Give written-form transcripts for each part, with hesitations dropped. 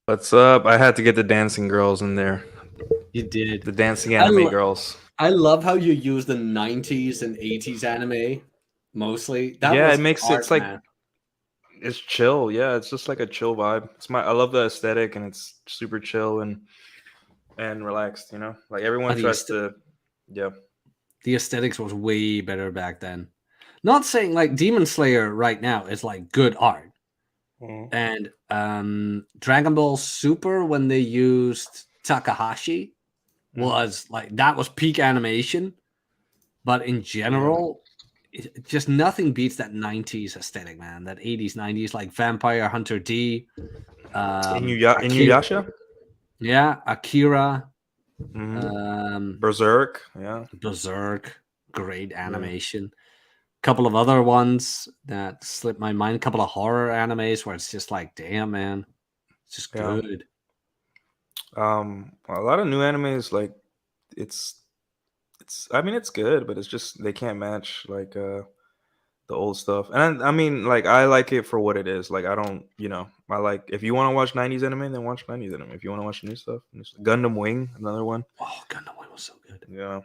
What's up? I had to get the dancing girls in there. You did. The dancing I anime lo- girls. I love how you use the 90s and 80s anime mostly. That Yeah, it was makes it's art, like man. it's chill. Yeah, it's just like a chill vibe. I love the aesthetic and it's super chill and relaxed, Like everyone The, tries aest- to yeah. the aesthetics was way better back then. Not saying like Demon Slayer right now is like good art. Mhm. And Dragon Ball Super when they used Takahashi Mhm. was like that was peak animation, but in Yeah. general just nothing beats that 90s aesthetic, man. That 80s 90s like Vampire Hunter D, Akira. Inuyasha? Yeah, Akira, Mhm. um, Berserk, yeah. Berserk, great Yeah. animation. Couple of other ones that slipped my mind. Couple of horror animes where it's just like, damn, man, it's just Yeah. good. A lot of new animes like it's I mean it's good, but it's just they can't match like the old stuff. And I mean, like, I like it for what it is. Like, I don't, I like if you want to watch '90s anime, then watch '90s anime. If you want to watch new stuff, Gundam Wing, another one. Oh, Gundam Wing was so good. Yeah,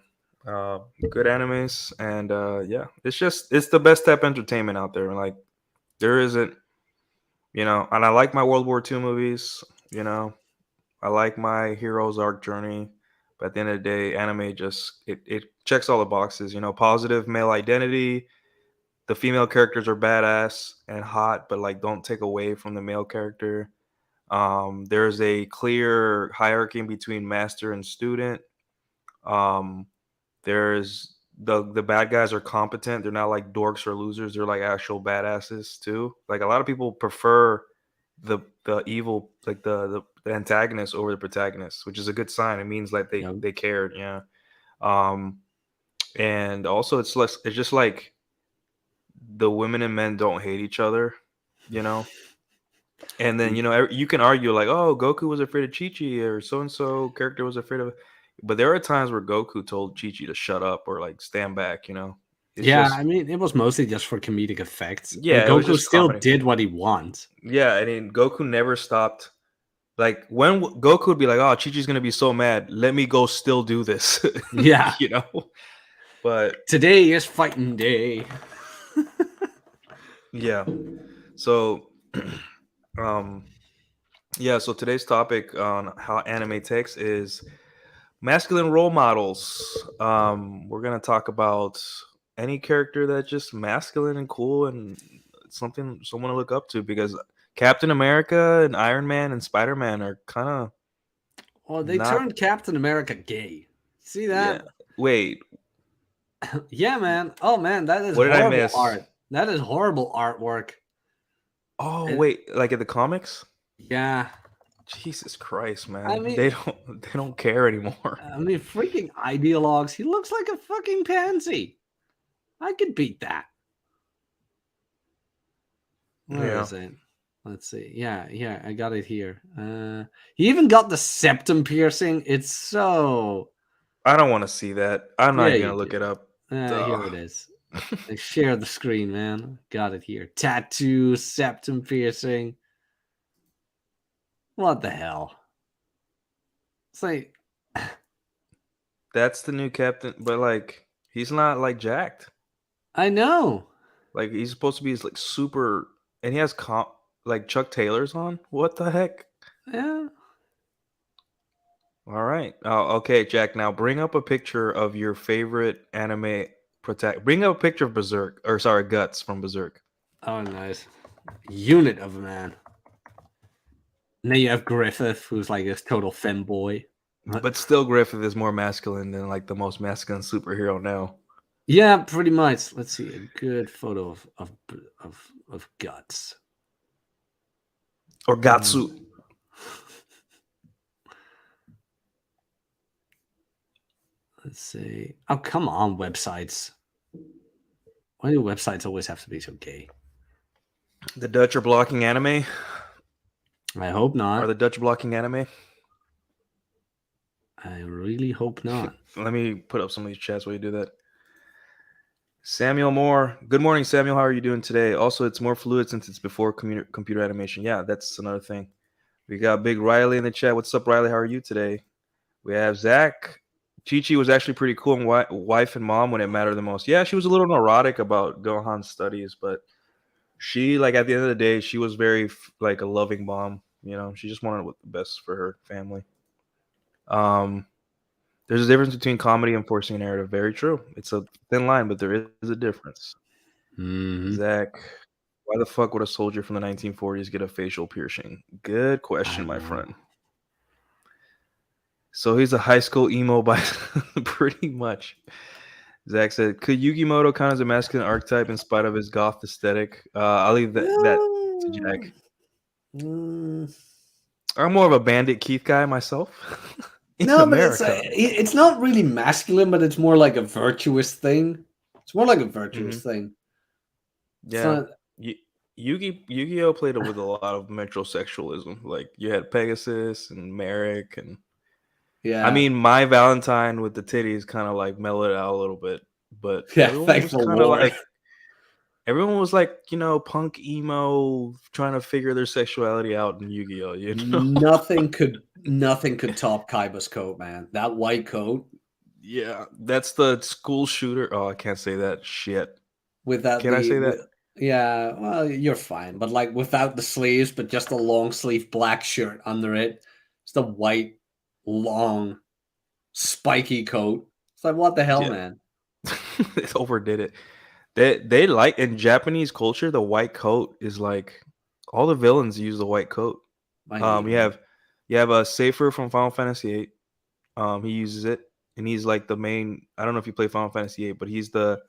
good animes, and yeah, it's the best type of entertainment out there. Like, there isn't, and I like my World War II movies. You know, I like my hero's arc journey. But at the end of the day, anime just it checks all the boxes. Positive male identity, the female characters are badass and hot, but like don't take away from the male character. There's a clear hierarchy between master and student. Um, there's the bad guys are competent. They're not like dorks or losers. They're like actual badasses too. Like a lot of people prefer the evil, like the antagonist over the protagonist, which is a good sign. It means like Yeah, they cared. Yeah. Um, and also it's just like the women and men don't hate each other, you know. And then you can argue like, oh, Goku was afraid of Chi Chi, or so and so character was afraid of, but there are times where Goku told Chi Chi to shut up or like stand back. It's yeah. just I mean, it was mostly just for comedic effects, and yeah, it was Goku just still comedy. did what he wants. Yeah, I mean Goku never stopped. Like when Goku would be like, oh, Chi Chi's gonna be so mad, let me go still do this, Yeah, you know. But today is fighting day. yeah, so um yeah, so today's topic on how anime takes is masculine role models. We're gonna talk about any character that's just masculine and cool and something someone to look up to because Captain America and Iron Man and Spider Man are kind of Well, they not. turned Captain America gay. See Yeah. that? Wait, Yeah, man. Oh man, that is what did I horrible miss? art. That is horrible artwork. Oh And wait, like in the comics? yeah, Jesus Christ, I man, mean, they don't care anymore. freaking ideologues. He looks like a fucking pansy. I could beat that. Where Yeah, is it? Let's see. Yeah, yeah, I got it here. He even got the septum piercing. It's so. I don't want to see that. I'm not Yeah, even you gonna look do. it up. Here Ugh. it is. I share the screen, man. Got it here. Tattoo, septum piercing. What the hell? It's like That's the new captain, but like he's not like jacked. I know. Like he's supposed to be like super, and he has like Chuck Taylors on. What the heck? Yeah. All right. Okay, Jack. Now bring up a picture of your favorite anime protect. Bring up a picture of Berserk, or sorry, Guts from Berserk. Oh, nice. Unit of a man. And then you have Griffith, who's like this total femboy. But still, Griffith is more masculine than like the most masculine superhero now. Yeah, pretty much. Let's see a good photo of guts. Or Gatsu. Um, let's see. Oh, come on, websites. Why do websites always have to be so gay? The Dutch are blocking anime. I hope Are the not. Dutch blocking anime? I really hope not. Let me put up some of these chats while you do that. Samuel Moore. Good morning, Samuel. How are you doing today? Also, it's more fluid since it's before computer animation. Yeah, that's another thing. We got Big Riley in the chat. What's up, Riley? How are you today? We have Zach. Chi Chi was actually pretty cool and wife and mom when it mattered the most. Yeah, she was a little neurotic about Gohan's studies, but she, like, at the end of the day, she was very like a loving mom. You know, she just wanted what the best for her family. Um, there's a difference between comedy and forcing a narrative. Very true. It's a thin line, but there is a difference. Mhm. Zach, why the fuck would a soldier from the 1940s get a facial piercing? Good I question, my know. friend. So he's a high school emo by pretty much. Zach said, "Could Yukimoto count as a masculine archetype in spite of his goth aesthetic?" I'll leave that to Jack. Mm. I'm more of a Bandit Keith guy myself. In No, but America. it's not really masculine, but it's more like a virtuous thing. It's more like a virtuous Mm-hmm. thing. It's Yeah. not. Yu-Gi-Oh played with a lot of metrosexualism. Like you had Pegasus and Merrick, and I Yeah, mean, My Valentine with the titties kind of like mellowed it out a little bit, but yeah. Thankful Lord. everyone was like, you know, punk emo trying to figure their sexuality out in Yu-Gi-Oh, you know? Nothing could top Kaiba's coat, man. That white coat Yeah, that's the school shooter. Oh, I can't say that shit. without Can I say that? yeah, well, you're fine, but like without the sleeves, but just a long sleeve black shirt under it. It's the white, long, spiky coat. It's like what the hell, Yeah. man? They overdid it. They like in Japanese culture, the white coat is like all the villains use the white coat. I hate You him. have a Safer from Final Fantasy VIII. He uses it, and he's like the main. I don't know if you play Final Fantasy VIII, but he's the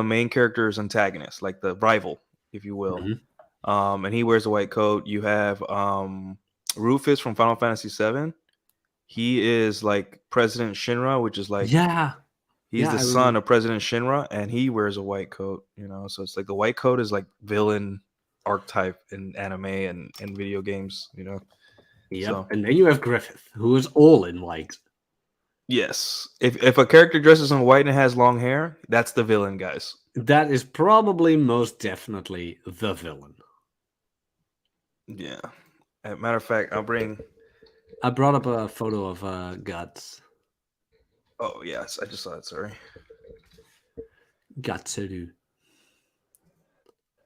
main character's antagonist, like the rival, if you will. Mhm. And he wears a white coat. You have Rufus from Final Fantasy VII. He is like President Shinra, which is like Yeah, he's yeah, the I son remember. of President Shinra, and he wears a white coat. You know, so it's like the white coat is like villain archetype in anime and video games. You know, Yep, so and then you have Griffith, who is all in white. yes, if a character dresses in white and has long hair, that's the villain, guys. That is probably most definitely the villain. Yeah. Matter of fact, I'll bring. I brought up a photo of Guts. Oh yes, I just saw it. Sorry. Gatsuru.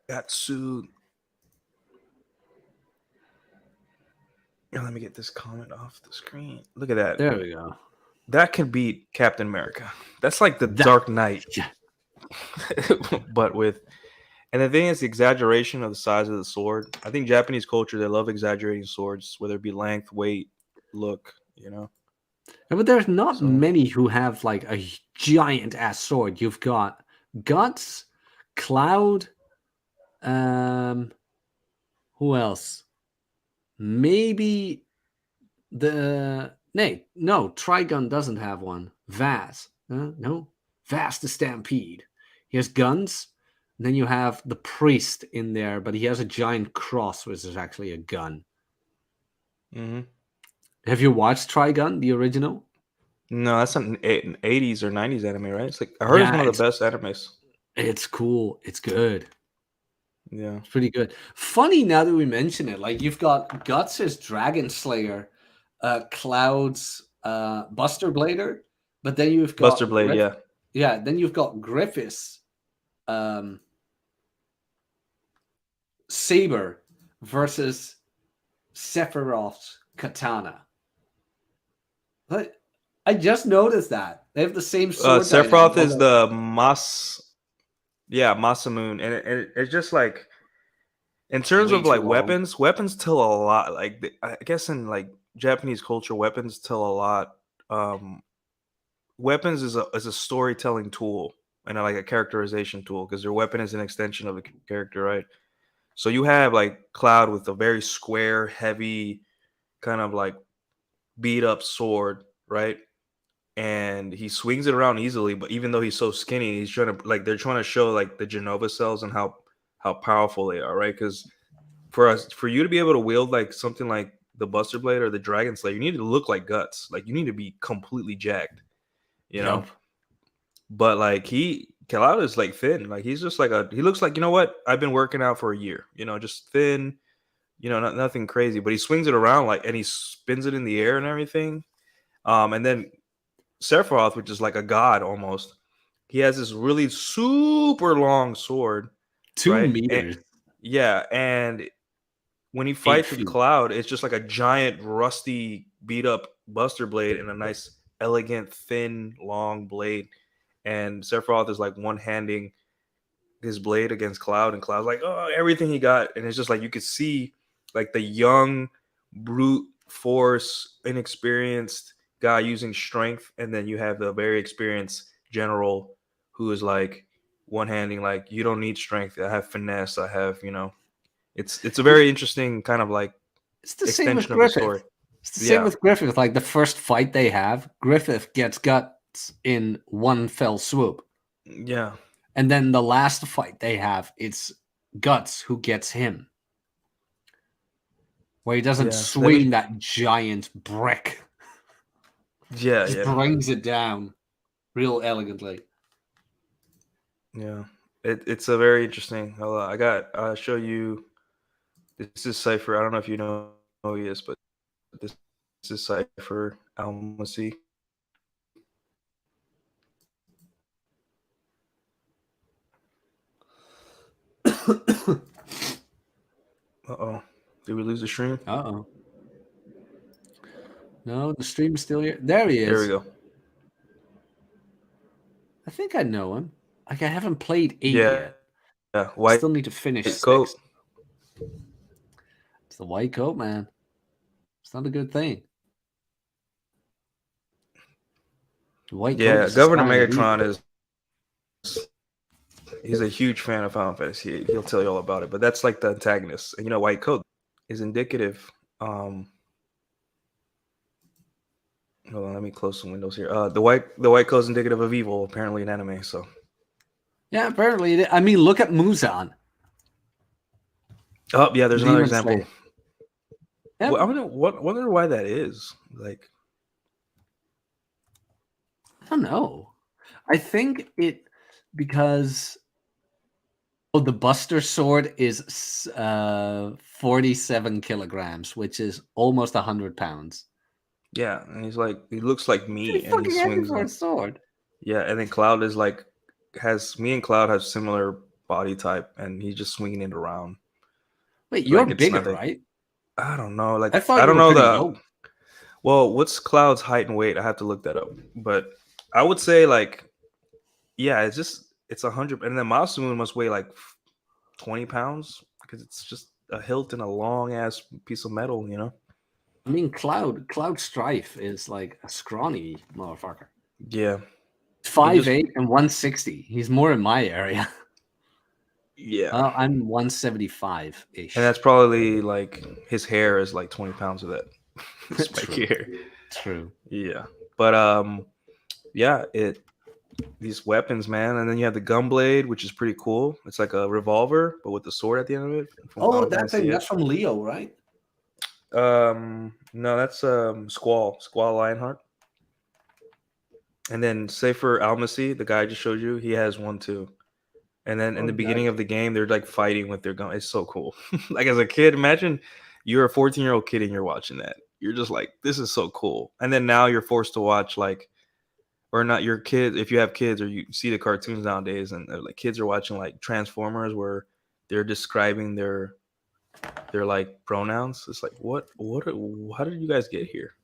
Gatsu. Let me get this comment off the screen. Look at that. There we go. That can beat Captain America. That's like the That- Dark Knight, Yeah. but with. And the thing is, the exaggeration of the size of the sword. I think Japanese culture, they love exaggerating swords, whether it be length, weight, look. You know. Yeah, but there's not So many who have like a giant ass sword. You've got Guts, Cloud, who else? Maybe the no, Trigun doesn't have one. Vaz. No. Vaz the Stampede. He has guns. And then you have the priest in there, but he has a giant cross, which is actually a gun. hmm Have you watched Trigun, the original? no, that's an 80s or 90s anime, right? It's like I heard it's Yeah, one of the best animes. it's cool. It's good. Yeah. It's pretty good. Funny now that we mention it, like you've got Guts' Dragon Slayer, Cloud's Buster Blader, but then you've Buster got Blade, yeah. yeah, then you've got Griffiths, Saber versus Sephiroth's Katana. But I just noticed that they have the same sword. Sephiroth dynamic, is although- the Masamune, and it's just like in terms way of too like long. weapons tell a lot. Like I guess in like Japanese culture, weapons tell a lot. Um, weapons is a storytelling tool and like a characterization tool because your weapon is an extension of the character, right? So you have like Cloud with a very square, heavy, kind of like beat up sword, right? And he swings it around easily, but even though he's so skinny, he's trying to like they're trying to show like the Genova cells and how powerful they are, right? Because for you to be able to wield like something like the Buster Blade or the Dragon Slayer, you need to look like Guts. Like you need to be completely jacked, you know. Yep. But like Cloud is like thin. Like he's just like he looks like, you know what? I've been working out for a year, you know, just thin, nothing crazy, but he swings it around like, and he spins it in the air and everything. And then Sephiroth, which is like a god almost, he has this really super long sword, Two right? meters, Yeah, and when he 8 fights with feet. Cloud, it's just like a giant, rusty, beat up Buster Blade and a nice, elegant, thin, long blade. And Sephiroth is like one handing his blade against Cloud, and Cloud's like, oh, everything he got. And it's just like you could see like the young, brute force, inexperienced guy using strength, and then you have the very experienced general who is like one handing, like, you don't need strength. I have finesse. I have, it's a very interesting kind of like It's the same with extension of the story. Griffith. It's the same Yeah. with Griffith. Like the first fight they have, Griffith gets guts in one fell swoop. Yeah. And then the last fight they have, it's Guts who gets him. Where he doesn't Yeah. swing that giant brick. Yeah. Just Yeah. brings it down real elegantly. Yeah. It's a very interesting. I'll show you. This is Cypher. I don't know if you know who he is, but this is Cypher Almasi. Uh-oh. Did we lose the stream? Uh-oh. No, the stream's still here. There he is. There we go. I think I know him. Like I haven't played 8 Yeah. yet. Yeah. I still need to finish White 6. coat. It's the white coat, man. It's not a good thing. The white coat Yeah, is a Governor sign of Megatron evil. he's a huge fan of Final Fantasy. He'll tell you all about it. But that's like the antagonist. And White Coat is indicative. Hold on, let me close some windows here. The white coat is indicative of evil, apparently in anime. So Yeah, apparently. I mean, look at Muzan. oh yeah, there's another Demon example. Slayer. Yeah, Well, wonder why that is. Like, I don't know. I think because the Buster Sword is 47 kilograms, which is almost 100 pounds. yeah, and he looks like me, Pretty and he fucking heavy swings for a them. sword. Yeah, and then Cloud is like me and Cloud have similar body type, and he's just swinging it around. Wait, you're Like, it's bigger, nothing. right? I don't know. Like, I thought I you don't were know pretty the. low. Well, what's Cloud's height and weight? I have to look that up. But I would say like, yeah, it's 100, and then Masamune must weigh like 20 pounds because it's just a hilt and a long ass piece of metal. I mean, Cloud Strife is like a scrawny motherfucker. Yeah. 5'8" and 160. He's more in my area. Yeah. I'm 175 ish. And that's probably like his hair is like 20 pounds of that spiky hair. True. Yeah. But yeah, these weapons, man, and then you have the Gunblade, which is pretty cool. It's like a revolver, but with the sword at the end of it. That thing, that's from Leo, right? No, that's Squall Lionheart. And then Safer Almasi, the guy I just showed you, he has one too. And then in the beginning of the game, they're like fighting with their gun. It's so cool. Like as a kid, imagine you're a 14-year-old kid and you're watching that. You're just like, this is so cool. And then now you're forced to watch or not your kids, if you have kids or you see the cartoons nowadays, and like kids are watching like Transformers where they're describing their like pronouns. It's like, how did you guys get here?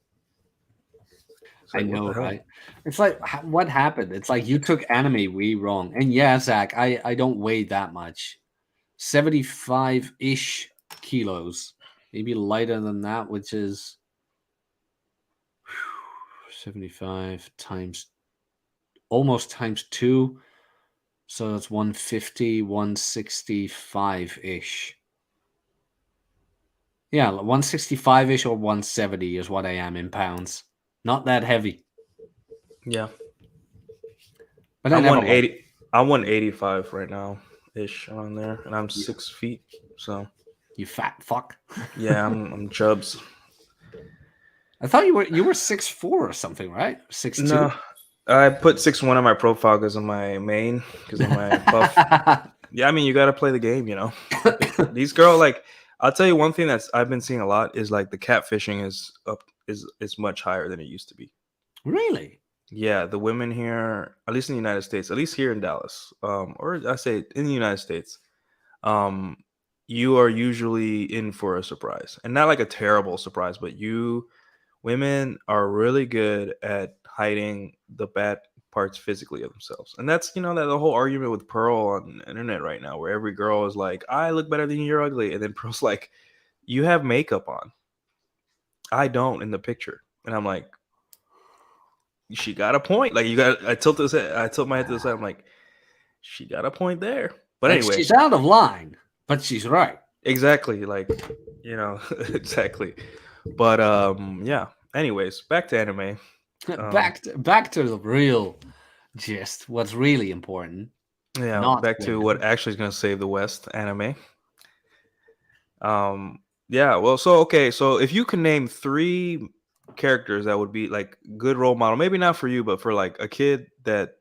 I know, right? It's like, what happened? It's like you took anime way wrong. And yeah, Zach, I don't weigh that much. 75-ish kilos. Maybe lighter than that, which is 75 times almost times 2. So that's 150, 165-ish. Yeah, 165-ish or 170 is what I am in pounds. Not that heavy. Yeah. But I'm 180. I'm 185 right now, ish, around there, and I'm 6 feet. So you fat fuck. Yeah, I'm chubs. I thought you were 6'4" or something, right? 6'2"? No, I put 6'1" on my profile because of my main, because of my buff. Yeah, I mean, you got to play the game, These girls, like, I'll tell you one thing that's I've been seeing a lot is like the catfishing is much higher than it used to be. Really? Yeah, the women here, at least in the United States, at least here in Dallas, or I say in the United States, um, you are usually in for a surprise, and not like a terrible surprise, but you women are really good at hiding the bad parts physically of themselves, and that's that the whole argument with Pearl on the internet right now, where every girl is like, "I look better than you, you're ugly," and then Pearl's like, "You have makeup on, I don't in the picture," and I'm like, she got a point. Like I tilt my head to the side. I'm like, she got a point there. But Like anyway, she's out of line, but she's right. exactly. Like, exactly. But yeah. Anyways, back to anime. Um, Back to the real gist. What's really important, yeah, not back to what women. actually is gonna save the West, anime. Yeah, well, so okay, so if you can name three characters that would be like good role model, maybe not for you, but for like a kid that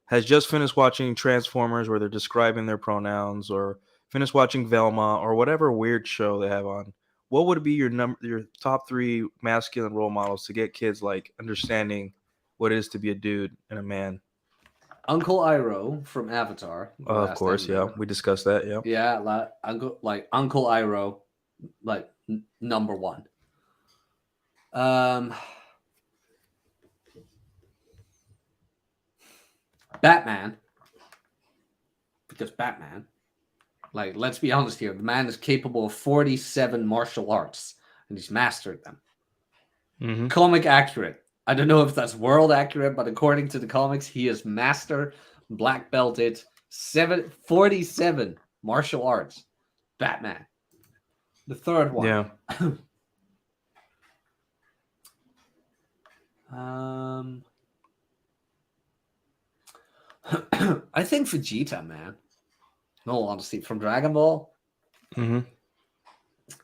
has just finished watching Transformers where they're describing their pronouns, or finished watching Velma, or whatever weird show they have on, what would be your top three masculine role models to get kids like understanding what it is to be a dude and a man? Uncle Iroh from Avatar, The Of Last course, yeah, Airbender. we discussed that. Yeah. Yeah, Uncle Iroh, number one. Um, Batman, because Batman, like, let's be honest here, the man is capable of 47 martial arts, and he's mastered them. Mm-hmm. Comic accurate. I don't know if that's world accurate, but according to the comics, he is master black belted 47 martial arts. Batman. The third one. Yeah. I think Vegeta, man. In all honesty, from Dragon Ball. Mm-hmm.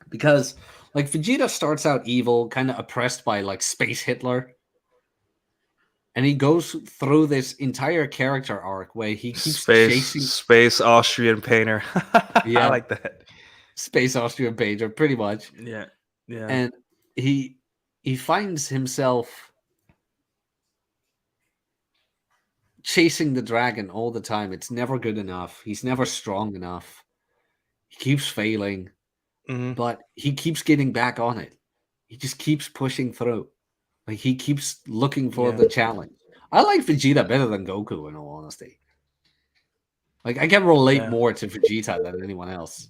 Because like Vegeta starts out evil, kind of oppressed by like Space Hitler. And he goes through this entire character arc where he keeps chasing Space Austrian painter. I yeah, like that. Space Austrian painter, pretty much. Yeah. Yeah. And he finds himself chasing the dragon all the time. It's never good enough. He's never strong enough. He keeps failing, Mm-hmm. but he keeps getting back on it. He just keeps pushing through. Like he keeps looking for Yeah. the challenge. I like Vegeta better than Goku, in all honesty. Like I can relate Yeah. more to Vegeta than anyone else.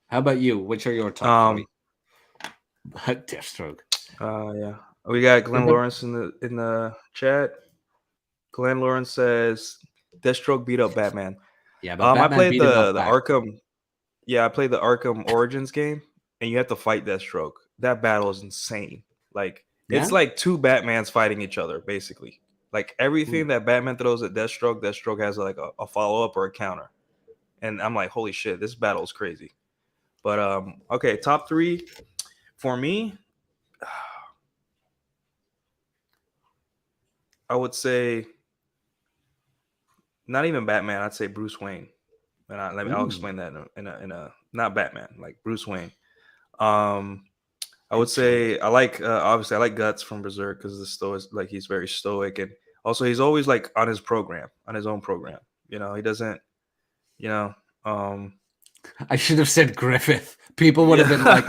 How about you? Which are your top three? Deathstroke. Yeah. We got Glenn Lawrence in the chat. Glenn Lawrence says Deathstroke beat up Batman. Yeah, but I Batman played beat him up the back. Arkham. Yeah, I played the Arkham Origins game, and you have to fight Deathstroke. That battle is insane. Like it's Yeah? like two Batmans fighting each other, basically. Like everything Ooh. that Batman throws at Deathstroke, Deathstroke has like a follow up or a counter. And I'm like, holy shit, this battle is crazy. But okay, top three for me. I would say not even Batman. I'd say Bruce Wayne, and I'll Ooh. explain that in a not Batman, like Bruce Wayne. Um, I would Good say choice. I like obviously I like Guts from Berserk because the stoic, like he's very stoic, and also he's always like on his program, on his own program. He doesn't, you know. I should have said Griffith. People would have been like,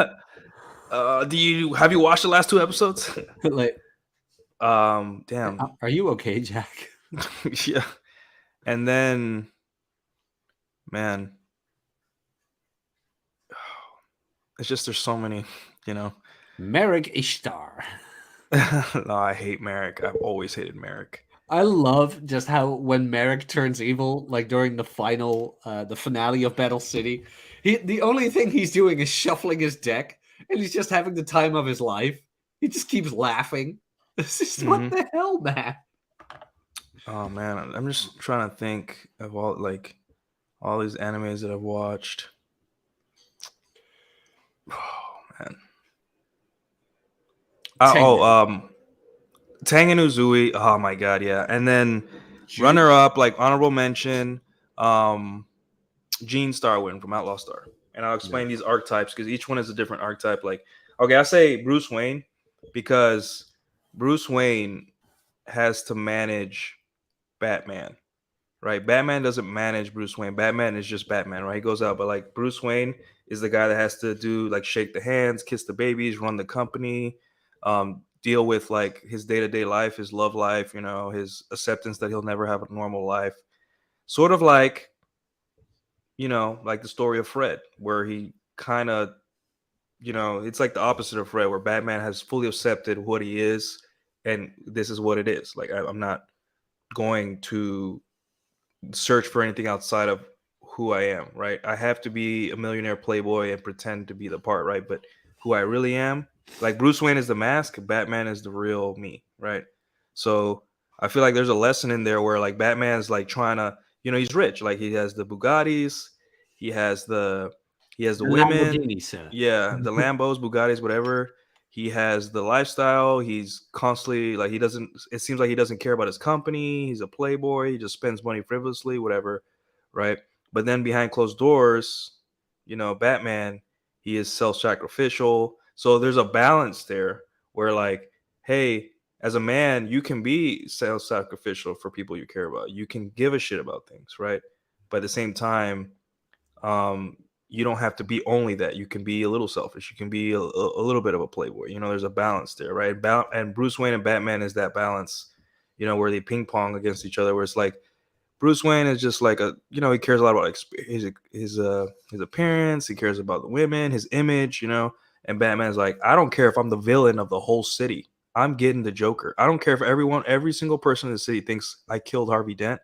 Have you watched the last two episodes? like, Damn. are you okay, Jack? Yeah. And then, man, it's just there's so many, Merrick Ishtar. No, I hate Merrick. I've always hated Merrick. I love just how when Merrick turns evil, like during the finale of Battle City, the only thing he's doing is shuffling his deck, and he's just having the time of his life. He just keeps laughing. This is what the hell, man. Oh man, I'm just trying to think of all these animes that I've watched. Oh man. Tengen Uzui. Oh my god, yeah. And then runner up, like honorable mention. Gene Starwin from Outlaw Star, and I'll Yeah. explain these archetypes because each one is a different archetype. Like, okay, I say Bruce Wayne because Bruce Wayne has to manage Batman, right? Batman doesn't manage Bruce Wayne. Batman is just Batman, right? He goes out, but like Bruce Wayne is the guy that has to do like shake the hands, kiss the babies, run the company, deal with like his day to day life, his love life, you know, his acceptance that he'll never have a normal life. Sort of like, you know, like the story of Fred, where he kind of, you know, it's like the opposite of Fred, where Batman has fully accepted what he is, and this is what it is. Like I'm not going to search for anything outside of who I am, right? I have to be a millionaire playboy and pretend to be the part, right? But who I really am, like Bruce Wayne is the mask, Batman is the real me, right? So I feel like there's a lesson in there where like Batman's like trying to, you know, he's rich, like he has the Bugattis, he has the he has the The women, Lamborghini, sir. yeah, the Lambos, Bugattis, whatever. He has the lifestyle. He's constantly like he doesn't. It seems like he doesn't care about his company. He's a playboy. He just spends money frivolously, whatever, right? But then behind closed doors, you know, Batman, he is self-sacrificial. So there's a balance there where, like, hey, as a man, you can be self-sacrificial for people you care about. You can give a shit about things, right? But at the same time, um, you don't have to be only that. You can be a little selfish. You can be a little bit of a playboy. You know, there's a balance there, right? And Bruce Wayne and Batman is that balance. You know, where they ping pong against each other. Where it's like Bruce Wayne is just like a, you know, he cares a lot about his appearance. He cares about the women, his image. You know, and Batman's like, I don't care if I'm the villain of the whole city. I'm getting the Joker. I don't care if every single person in the city thinks I killed Harvey Dent.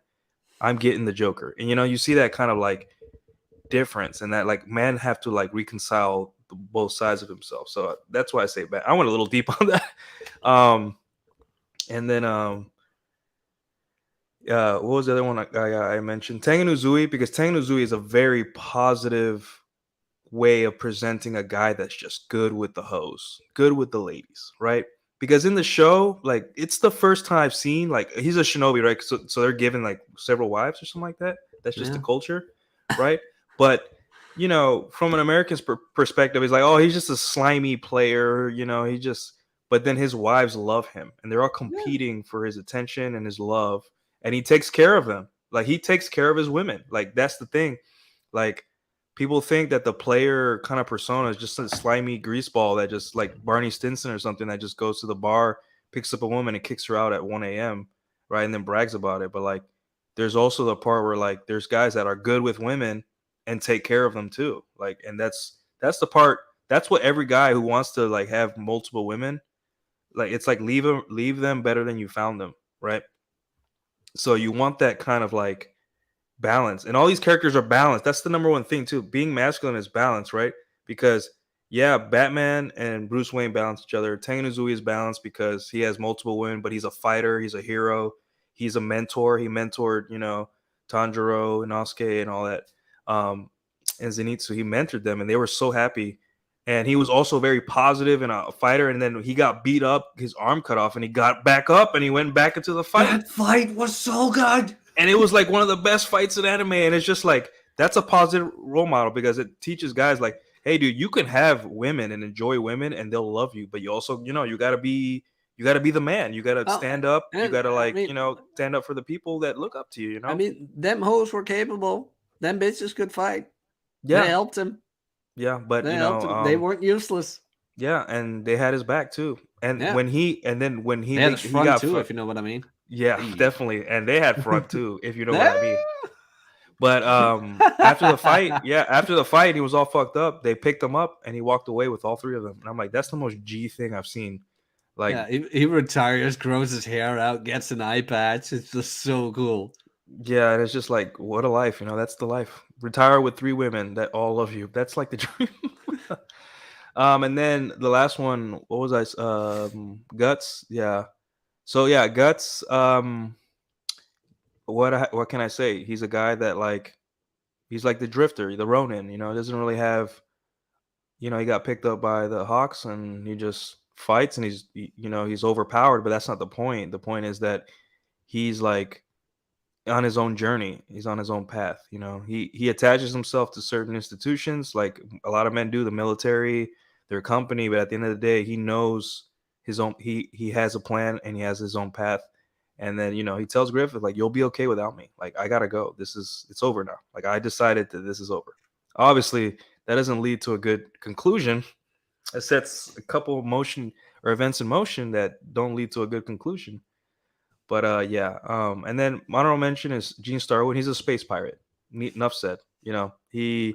I'm getting the Joker. And you know, you see that kind of like difference and that like men have to like reconcile both sides of himself. So that's why I say I went a little deep on that. um and then what was the other one I mentioned? Tengen Uzui, because Tengen Uzui is a very positive way of presenting a guy that's just good with the hoes, good with the ladies, right? Because in the show, like it's the first time I've seen like he's a shinobi, right? So they're given like several wives or something like that. That's just the Yeah. culture, right? But you know, from an American's perspective, he's like, oh, he's just a slimy player, you know. He just, but then his wives love him, and they're all Yeah. competing for his attention and his love, and he takes care of them. Like he takes care of his women. Like that's the thing. Like people think that the player kind of persona is just a slimy greaseball that just like Barney Stinson or something that just goes to the bar, picks up a woman and kicks her out at 1 a.m. right, and then brags about it. But like there's also the part where like there's guys that are good with women and take care of them too. Like and that's the part, that's what every guy who wants to like have multiple women, like it's like leave them better than you found them, right? So you want that kind of like balance, and all these characters are balanced. That's the number one thing too. Being masculine is balance, right? Because yeah, Batman and Bruce Wayne balance each other. Tengen Uzui is balanced because he has multiple women, but he's a fighter, he's a hero, he's a mentor. He mentored, you know, Tanjiro, Inosuke, and all that. And Zenitsu, he mentored them, and they were so happy. And he was also very positive and a fighter. And then he got beat up, his arm cut off, and he got back up and he went back into the fight. That fight was so good. And it was like one of the best fights in anime. And it's just like that's a positive role model because it teaches guys like, hey, dude, you can have women and enjoy women, and they'll love you. But you also, you know, you gotta be the man. You gotta Oh, stand up. You and gotta I like, you mean, know, stand up for the people that look up to you. You I know? mean, them hoes were capable. Them bitches could fight. They Yeah, helped him. yeah. But They you helped know, him. They weren't useless. yeah, and they had his back too. And Yeah. when he, and then when They had his he front got, too, if you know what I mean. yeah, Hey. definitely, and they had front too, if you know what Ah! I mean. But after the fight, yeah, after the fight, he was all fucked up. They picked him up and he walked away with all three of them. And I'm like, that's the most G thing I've seen. Like, Yeah, he retires, grows his hair out, gets an eye patch. It's just so cool. yeah, and it's just like, what a life, you know, that's the life. Retire with three women that all love you. That's like the dream. And then the last one, what was I? Guts. Yeah. So yeah, Guts. What can I say? He's a guy that like he's like the drifter, the Ronin. You know, doesn't really have. You know, he got picked up by the Hawks, and he just fights, and you know, he's overpowered. But that's not the point. The point is that he's like on his own journey. He's on his own path. You know, he attaches himself to certain institutions, like a lot of men do, the military, their company. But at the end of the day, he knows his own. He has a plan and he has his own path. And then he tells Griffith like, "You'll be okay without me. Like I gotta go. It's over now. Like I decided that this is over." Obviously, that doesn't lead to a good conclusion. It sets a couple of motion or events in motion that don't lead to a good conclusion. But yeah. And then honorable mention is Gene Starwood. He's a space pirate. Enough said. He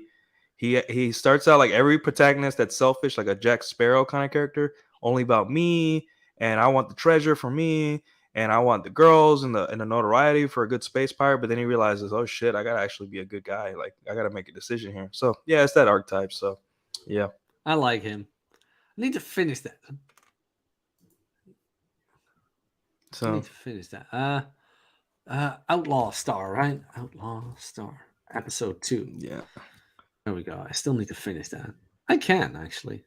starts out like every protagonist that's selfish, like a Jack Sparrow kind of character, only about me, and I want the treasure for me, and I want the girls and the notoriety for a good space pirate. But then he realizes, oh shit, I gotta actually be a good guy. Like I gotta make a decision here. So yeah, it's that archetype. So yeah. I like him. I need to finish that. I need So to finish that. Outlaw Star, right? Outlaw Star, episode 2. yeah. There we go. I still need to finish that. I can actually.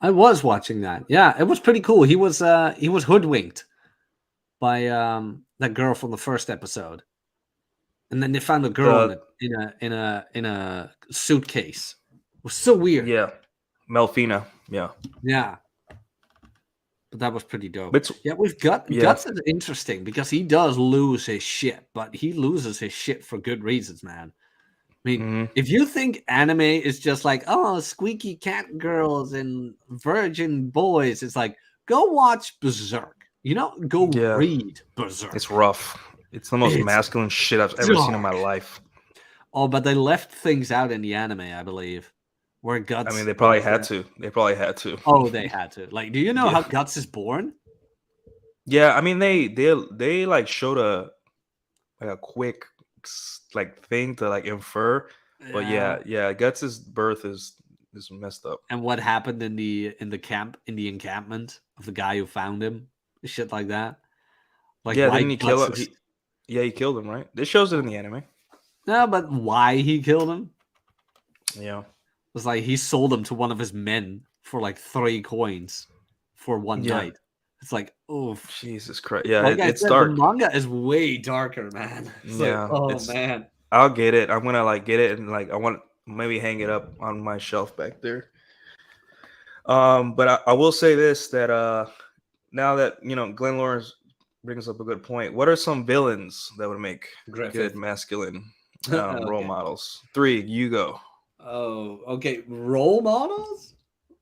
I was watching that. Yeah, it was pretty cool. He was hoodwinked by that girl from the first episode, and then they found a girl in a suitcase. It was so weird. Yeah. Melfina. Yeah. Yeah, but that was pretty dope. It's Yeah, we've got yeah. Guts is interesting because he does lose his shit, but he loses his shit for good reasons, man. I mean, Mhm. if you think anime is just like, oh, squeaky cat girls and virgin boys, it's like, go watch Berserk. Go Yeah. read Berserk. It's rough. It's the most It's masculine shit I've ever seen in my dark. life. Oh, but they left things out in the anime, I believe, where Guts. I mean, they probably had to. They probably had to. Oh, they had to. Like, do you know Yeah. how Guts is born? Yeah, I mean, they like showed a quick like thing to like infer, but yeah, Guts's birth is messed up. And what happened in the encampment of the guy who found him, shit like that. Like, Yeah, why didn't he kill Guts him? He killed him, right? This shows it in the anime. No, but why he killed him? Yeah. It was like he sold him to one of his men for like 3 coins for one Yeah. night. It's like, oh, Jesus Christ. Yeah, like I it's said, dark. the manga is way darker, man. It's like, Yeah, oh it's- man. I'll get it. I'm gonna like get it and like I want maybe hang it up on my shelf back there. But I will say this that now that Glenn Lawrence brings up a good point. What are some villains that would make Griffith. good masculine Okay. role models? 3, you go. Oh, okay. Role models?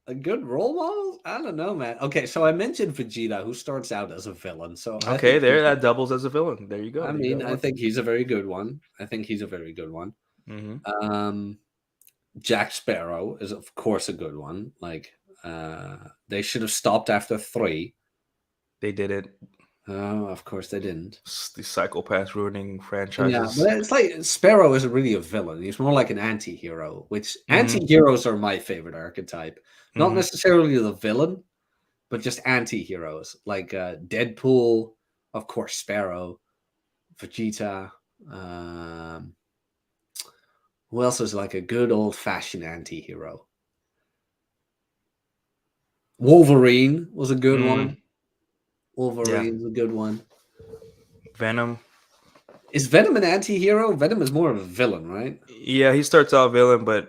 A good role models? I don't know, man. Okay, so I mentioned Vegeta, who starts out as a villain. So I Okay, think there that doubles as a villain. There you go. I mean, I think he's a very good one. Mm-hmm. Jack Sparrow is, of course, a good one. Like, they should have stopped after 3. They did it. Oh, of course they didn't. The psychopaths ruining Yeah, franchises. but it's like Sparrow isn't really a villain. He's more like an anti-hero, which anti-heroes are my favorite archetype. Not Mhm. necessarily the villain, but just anti-heroes. Like Deadpool, of course, Sparrow, Vegeta. Who else is like a good old-fashioned anti-hero? Wolverine was a good one. Wolverine's a good one. Venom. Is Venom an anti-hero? Venom is more of a villain, right? Yeah, he starts out villain, but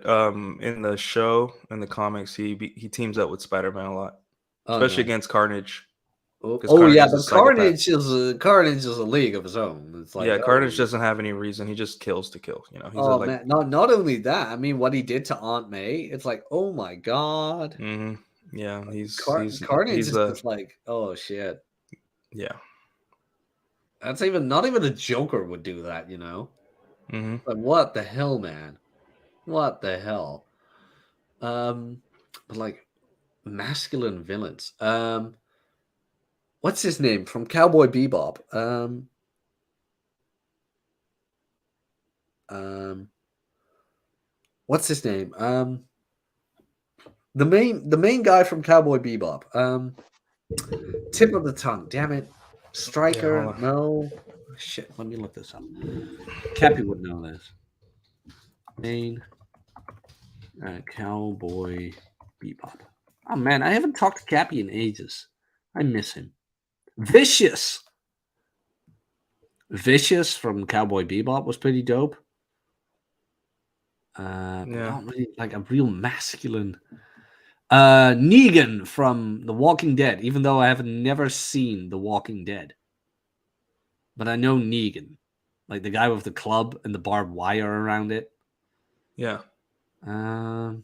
in the show, in the comics, he teams up with Spider-Man a lot, especially against Carnage. Oh, 'Cause Carnage yeah, is a but psychopath. Carnage is a league of his own. It's like, Yeah, Carnage doesn't have any reason. He just kills to kill. He's man, not only that. I mean, what he did to Aunt May, it's like, oh my god. Mhm. Yeah, he's Carnage he's is just like, oh shit. yeah. That's not even a Joker would do that, Mhm. Like, what the hell, man? What the hell? But like masculine villains. What's his name from Cowboy Bebop? What's his name? The main guy from Cowboy Bebop. Tip of the tongue. Damn it. Striker. hold on. No. Shit. Let me look this up. Cappy would know this. Main Cowboy Bebop. Oh man, I haven't talked to Cappy in ages. I miss him. Vicious. Vicious from Cowboy Bebop was pretty dope. But Yeah. not really like a real masculine. Negan from The Walking Dead, even though I have never seen The Walking Dead. But I know Negan. Like the guy with the club and the barbed wire around it. Yeah. Seto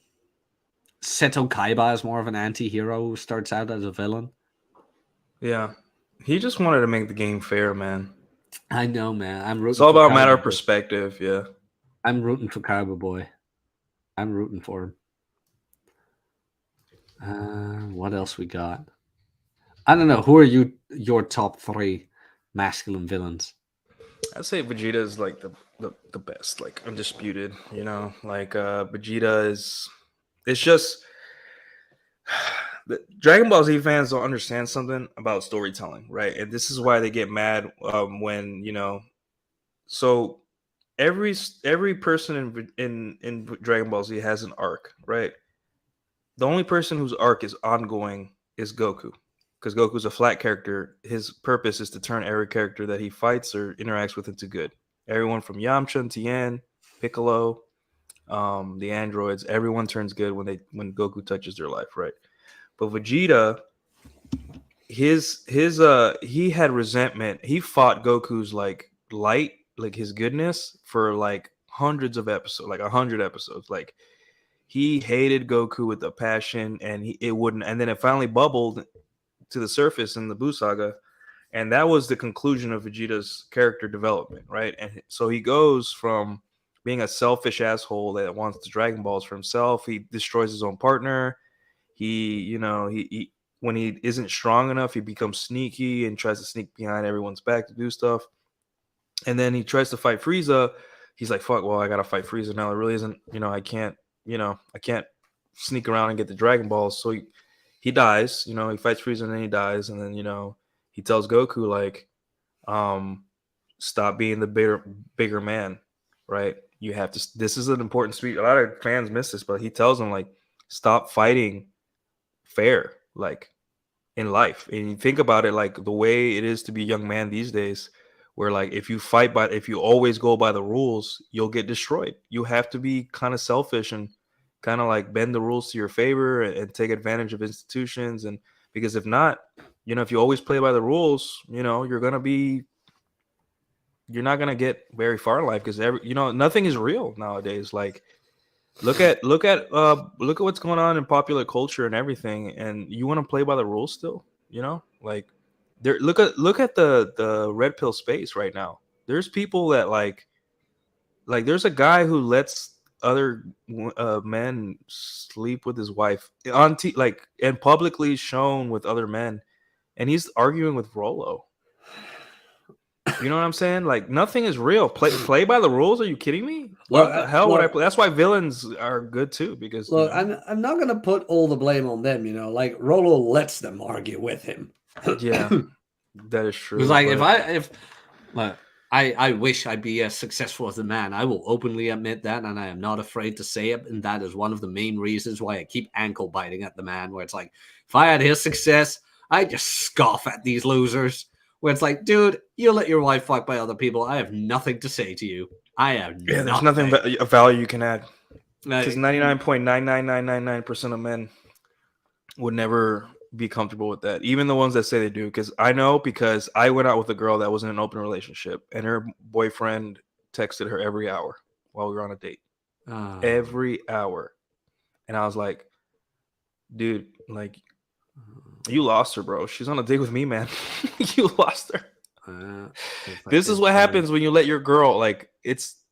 Kaiba is more of an anti-hero who starts out as a villain. Yeah. He just wanted to make the game fair, man. I know, man. I'm rooting It's all for about matter Kaiba of Boy. perspective. Yeah. I'm rooting for Kaiba Boy. I'm rooting for him. What else we got? I don't know. Who are your top 3 masculine villains? I'd say Vegeta is like the best, like undisputed. You know, like Vegeta is. It's just the Dragon Ball Z fans don't understand something about storytelling, right? And this is why they get mad when So every person in Dragon Ball Z has an arc, right? The only person whose arc is ongoing is Goku, because Goku's a flat character. His purpose is to turn every character that he fights or interacts with into good. Everyone from Yamcha and Tien, Piccolo, the androids, everyone turns good when Goku touches their life, right? But Vegeta, he had resentment. He fought Goku's like light, like his goodness, for like hundreds of episodes, like 100 episodes. Like he hated Goku with a passion, and it wouldn't. And then it finally bubbled to the surface in the Buu saga, and that was the conclusion of Vegeta's character development, right? And so he goes from being a selfish asshole that wants the Dragon Balls for himself. He destroys his own partner. He when he isn't strong enough, he becomes sneaky and tries to sneak behind everyone's back to do stuff. And then he tries to fight Frieza. He's like, "Fuck! Well, I gotta fight Frieza now. It really isn't. I can't sneak around and get the Dragon Balls." So he dies. He fights Frieza and then he dies. And then he tells Goku like, "Stop being the bigger man, right? You have to. This is an important speech. A lot of fans miss this, but he tells him like, stop fighting fair, like in life. And you think about it, like the way it is to be a young man these days, where like if you always go by the rules, you'll get destroyed. You have to be kind of selfish and kind of like bend the rules to your favor and take advantage of institutions. And because if not, if you always play by the rules, you're not gonna get very far in life, because nothing is real nowadays. Like look at what's going on in popular culture and everything, and you want to play by the rules still, like there look at the red pill space right now. There's people that like there's a guy who lets other men sleep with his wife like and publicly shown with other men, and he's arguing with Rolo. You know what I'm saying? Like nothing is real. Play by the rules. Are you kidding me? Why the hell would I play? That's why villains are good too, because Look, I'm not gonna put all the blame on them. Like Rolo lets them argue with him. yeah, that is true. It's like but I wish I'd be as successful as the man. I will openly admit that, and I am not afraid to say it. And that is one of the main reasons why I keep ankle biting at the man. Where it's like, if I had his success, I just scoff at these losers. Where it's like, dude, you let your wife fuck by other people. I have nothing to say to you. I have yeah, there's nothing of value you can add, because Like, 99.99999% of men would never be comfortable with that, even the ones that say they do. Because I went out with a girl that was in an open relationship, and her boyfriend texted her every hour while we were on a date, every hour, and I was like, dude, like, you lost her, bro. She's on a date with me, man. You lost her. This is what happens when you let your girl, like,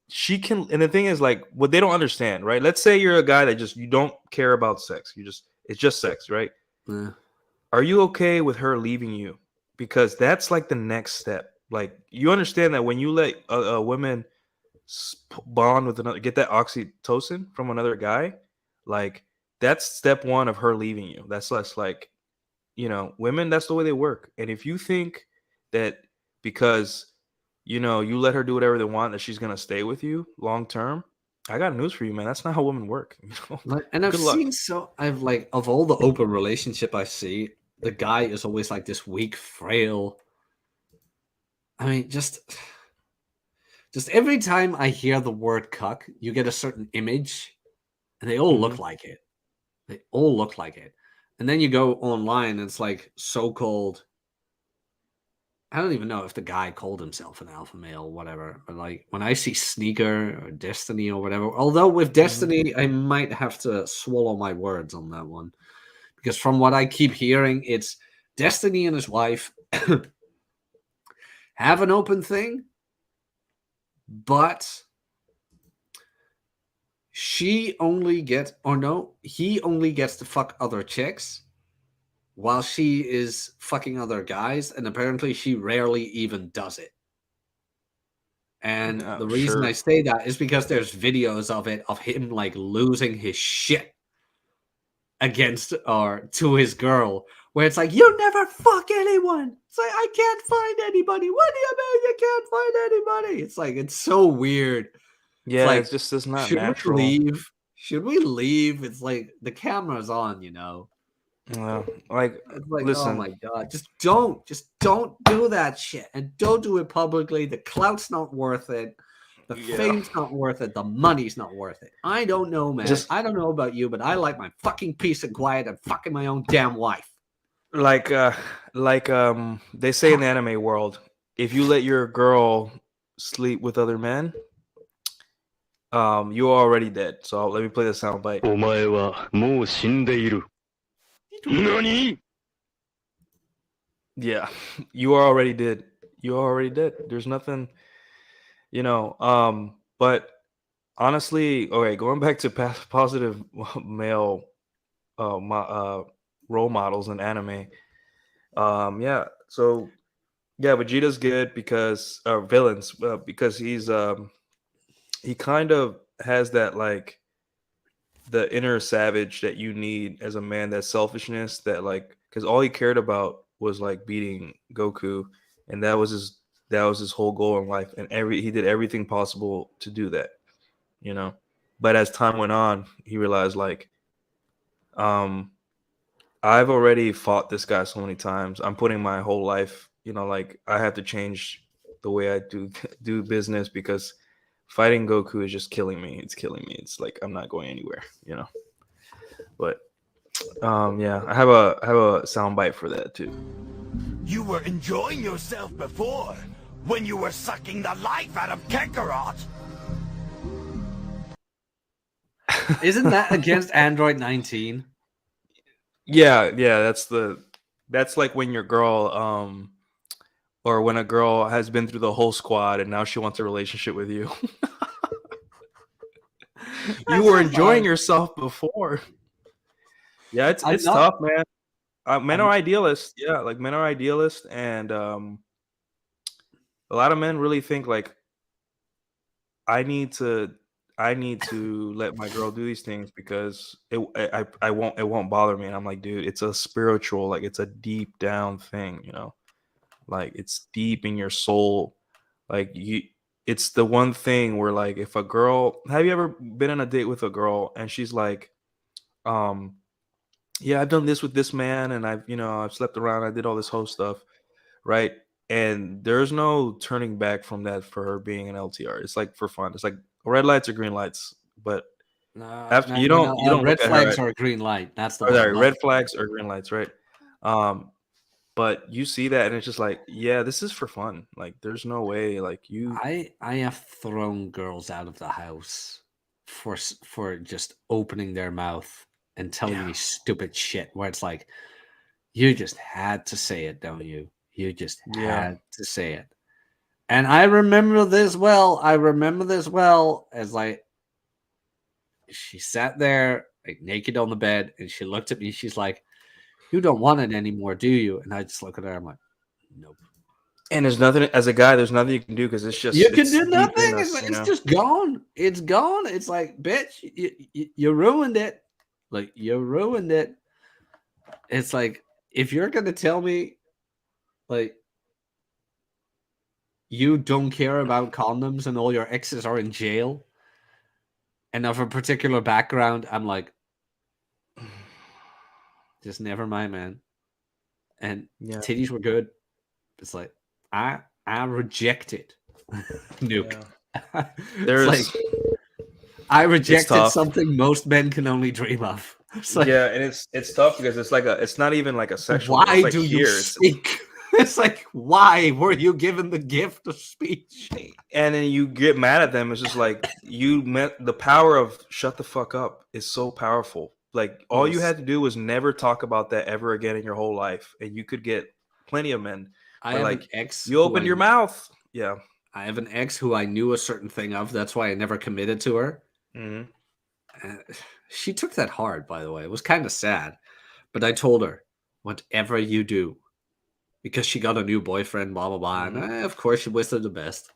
she can. And the thing is, like, what they don't understand, right? Let's say you're a guy that you don't care about sex. It's just sex, right? Yeah. Are you okay with her leaving you? Because that's like the next step. Like, you understand that when you let a woman bond with another, get that oxytocin from another guy, like, that's step one of her leaving you. That's less like, women, that's the way they work. And if you think that because you let her do whatever they want, that she's gonna stay with you long term, I got news for you, man. That's not how women work. And I've Good luck. seen of all the open relationship I see, the guy is always like this weak, frail. I mean, just Just every time I hear the word cuck, you get a certain image, and they all look Mhm. like it. They all look like it. And then you go online, and it's like so-called. I don't even know if the guy called himself an alpha male or whatever. But like when I see Sneaker or Destiny or whatever, although with Mhm. Destiny, I might have to swallow my words on that one. Because from what I keep hearing, it's Destiny and his wife have an open thing, but she only gets, or no, he only gets to fuck other chicks while she is fucking other guys, and apparently she rarely even does it. And the reason I Sure. say that is because there's videos of it of him like losing his shit against or to his girl, where it's like, you never fuck anyone. It's like, I can't find anybody. What do you mean you can't find anybody? It's like, it's so weird. It's Yeah, like, it's just it's not should we natural. leave? Should we leave? It's like the camera's on, you know. Yeah, like, It's like, oh listen, my god, just don't do that shit, and don't do it publicly. The clout's not worth it. The yeah, fame's not worth it. The money's not worth it. I don't know, man. just I don't know about you, but I like my fucking peace and quiet and fucking my own damn wife. like they say in the anime world, if you let your girl sleep with other men, you're already dead. So let me play the sound bite. お前はもう死んでいる。何 Yeah, you are already dead. You are already dead. There's nothing, you know. But honestly, okay, going back to positive male role models in anime. Yeah. So yeah, Vegeta's good because villains because he kind of has that like the inner savage that you need as a man, that selfishness that like because all he cared about was like beating Goku, and that was his whole goal in life, and he did everything possible to do that, you know. But as time went on, he realized like um I've already fought this guy so many times. I'm putting my whole life, you know, like I have to change the way I do do business because fighting Goku is just killing me. It's killing me. It's like I'm not going anywhere, you know. But yeah, I have a sound bite for that too. You were enjoying yourself before, when you were sucking the life out of Kakarot. Isn't that against Android 19? Yeah, yeah, that's like when your girl or when a girl has been through the whole squad and now she wants a relationship with you. You That's were so enjoying hard. yourself before. Yeah, I'm it's not. tough, man. Men are I'm, idealists. Yeah, like men are idealists, and a lot of men really think like I need to I need to let my girl do these things because it won't bother me. And I'm like, dude, it's a spiritual, like it's a deep down thing, you know, like it's deep in your soul. Like it's the one thing where like if a girl, have you ever been on a date with a girl and she's like, um, yeah, I've done this with this man, and I've slept around, I did all this whole stuff, right? And there's no turning back from that for her being an LTR. It's like for fun. It's like red lights or green lights. But after no, no, no. you don't Red look at her flags at or a green light. That's the or one. sorry, Not red flags or green lights, right? Um, but you see that and it's just like, yeah, this is for fun. Like there's no way like you I have thrown girls out of the house for just opening their mouth and telling yeah, me stupid shit where it's like, you just had to say it, don't you? You just yeah. had to say it. And I remember this well. I remember this well as like she sat there like naked on the bed and she looked at me. She's like, "You don't want it anymore, do you?" And I just look at her. I'm like, "Nope." And there's nothing as a guy, there's nothing you can do because You can it's do deep nothing. in us, you It's know. just gone. It's gone. It's like, bitch, you ruined it. Like, you ruined it. It's like, if you're going to tell me, like, you don't care about condoms and all your exes are in jail and of a particular background, I'm like, just never mind, man. And Yeah, titties were good. It's like, I reject it. Nuke. yeah. It's like There's I rejected tough. something most men can only dream of. It's like, yeah, and it's tough because it's not even like a sexual. why It's like do you here. It's, speak? It's like, why were you given the gift of speech? and then you get mad at them. It's just like you met the power of shut the fuck up is so powerful. Like all you Yes. had to do was never talk about that ever again in your whole life, and you could get plenty of men. I Where, have like an ex. you who opened I- your mouth. Yeah. I have an ex who I knew a certain thing of. That's why I never committed to her. hmm She took that hard, by the way. It was kind of sad. But I told her, whatever you do, because she got a new boyfriend, blah, blah, blah. And of course, she wished her the best.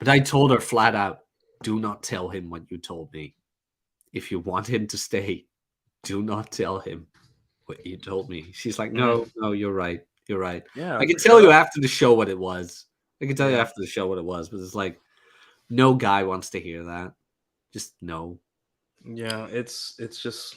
But I told her flat out, do not tell him what you told me. If you want him to stay, do not tell him what you told me. She's like, no, you're right. You're right. Yeah. I can tell you after the show what it was. I can tell you Yeah. after the show what it was, but it's like, no guy wants to hear that. Just no. Yeah. It's just,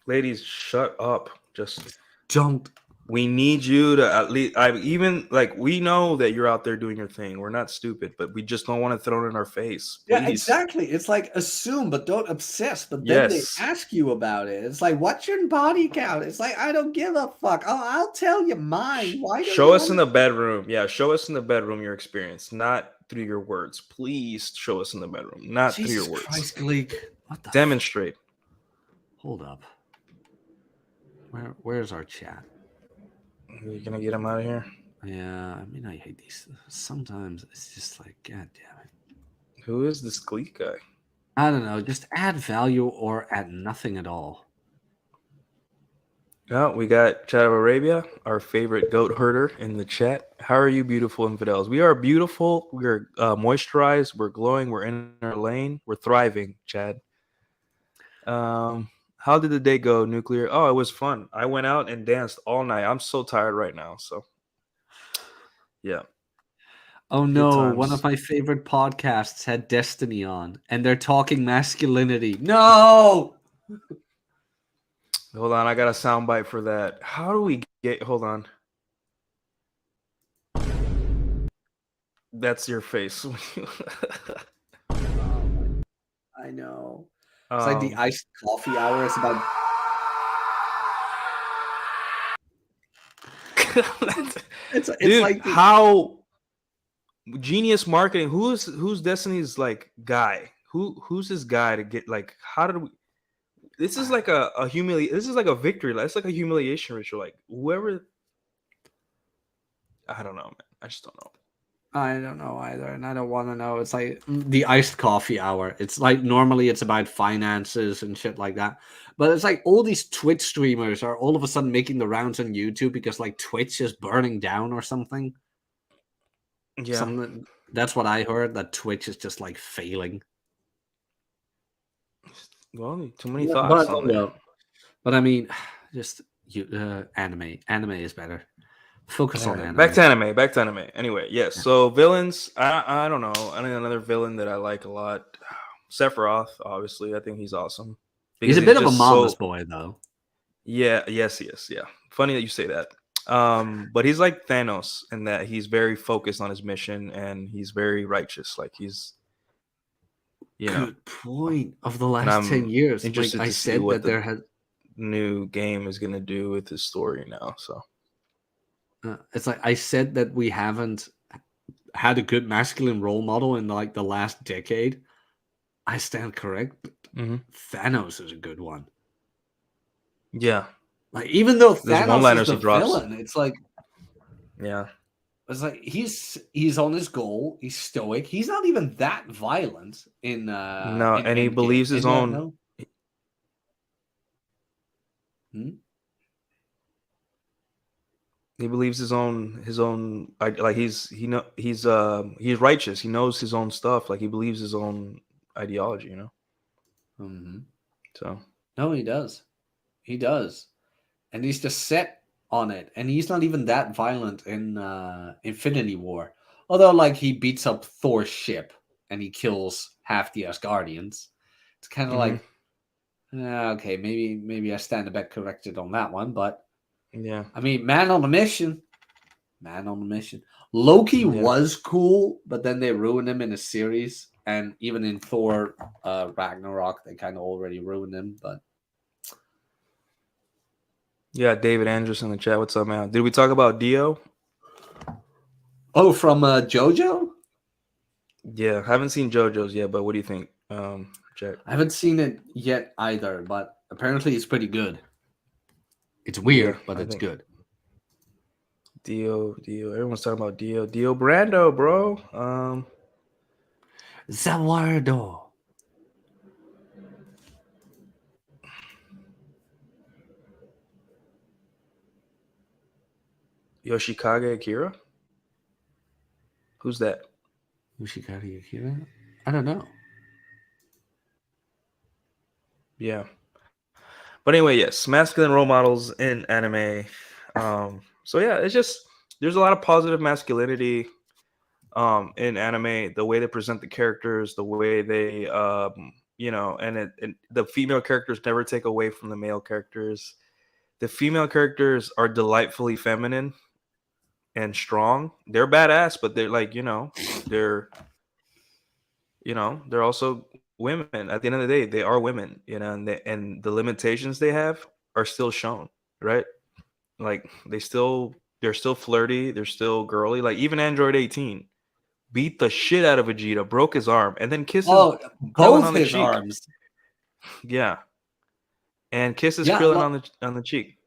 ladies, shut up. Just Don't. we need you to at least. I even like we know that you're out there doing your thing. We're not stupid, but we just don't want to throw it in our face. Yeah, Please. exactly. It's like assume, but don't obsess. But then Yes. they ask you about it. It's like, what's your body count? It's like, I don't give a fuck. I'll tell you mine. Why? Don't Show you us in the wanna- bedroom. Yeah, show us in the bedroom your experience, not through your words. Please show us in the bedroom, not through Jesus your words. Christ, Gleek. What the? Demonstrate. Hold up. Where's our chat? You gonna get him out of here? Yeah, I mean, I hate these. Sometimes it's just like, god damn it. Who is this Gleek guy? I don't know. Just add value or add nothing at all. Oh, we got Chat of Arabia, our favorite goat herder, in the chat. How are you, beautiful infidels? We are beautiful. We're moisturized. We're glowing. We're in our lane. We're thriving, Chad. How did the day go, Nuclear? Oh, it was fun. I went out and danced all night. I'm so tired right now. So, yeah. Oh no, one times. of my favorite podcasts had Destiny on, and they're talking masculinity. No! Hold on, I got a soundbite for that. How do we get? Hold on. That's your face. I know. It's like the Um, iced coffee hour. It's about it's dude, like the- how genius marketing? Who's Destiny's like guy? Who's this guy to get like? How did we? This is like a This is like a victory. It's like a humiliation ritual. Like whoever. I don't know, man. I just don't know. I don't know either, and I don't want to know. It's like the iced coffee hour. It's like normally it's about finances and shit like that, but it's like all these Twitch streamers are all of a sudden making the rounds on YouTube because like Twitch is burning down or something. Yeah. Something that's what I heard. That Twitch is just like failing. Well, too many Yeah, thoughts but, on there. but I mean, just anime. Anime is better. Focus on Alright, anime. back to anime. Anyway, yes. So villains, I don't know. I think another villain that I like a lot, Sephiroth. Obviously, I think he's awesome. He's Because a bit of a just mama's boy, though. Yeah. Yes. Yeah. Funny that you say that. But he's like Thanos in that he's very focused on his mission and he's very righteous. Like he's, you know, Good point. Of the I'm last 10 years, like interested I to see said, what that the there has. new game is gonna do with his story now. So It's like I said that we haven't had a good masculine role model in like the last decade. I stand correct. Thanos is a good one. yeah, Like even though There's Thanos one-liners is the he drops. villain, it's like yeah. he's on his goal. He's stoic. He's not even that violent in No, in and he Endgame, believes his is he? own- No? Hmm? He believes his own like he's righteous. He knows his own stuff. Like he believes his own ideology. Mhm. So No, he does. He does. And he's just set on it. And he's not even that violent in Infinity War. Although, like, he beats up Thor's ship and he kills half the Asgardians. It's kind of like, okay, maybe I stand a bit corrected on that one. But, yeah, I mean, man on a mission. Man on a mission. Loki Yeah. was cool, but then they ruined him in a series. and even in Thor Ragnarok, they kind of already ruined him. But Yeah, David Andrews in the chat. What's up, man? Did we talk about Dio? from JoJo, Yeah, haven't seen JoJo's yet, but what do you think, Jack? I haven't seen it yet either, but apparently it's pretty good. It's weird, Yeah, but I it's think- good. Dio. Everyone's talking about Dio Brando, bro. Zawardo. Yoshikage Akira. Who's that? Yoshikage Akira? I don't know. Yeah. But anyway, yes, masculine role models in anime. So yeah, it's just there's a lot of positive masculinity in anime, the way they present the characters, the way they and the female characters never take away from the male characters. The female characters are delightfully feminine and strong. They're badass, but they're like, they're also women. At the end of the day, they are women, and the limitations they have are still shown, right? Like they're still flirty, they're still girly. Like even Android 18 beat the shit out of Vegeta, broke his arm, and then kisses Krillin Both on the his cheek. arms. Yeah. And kisses Yeah, Krillin well- on the cheek.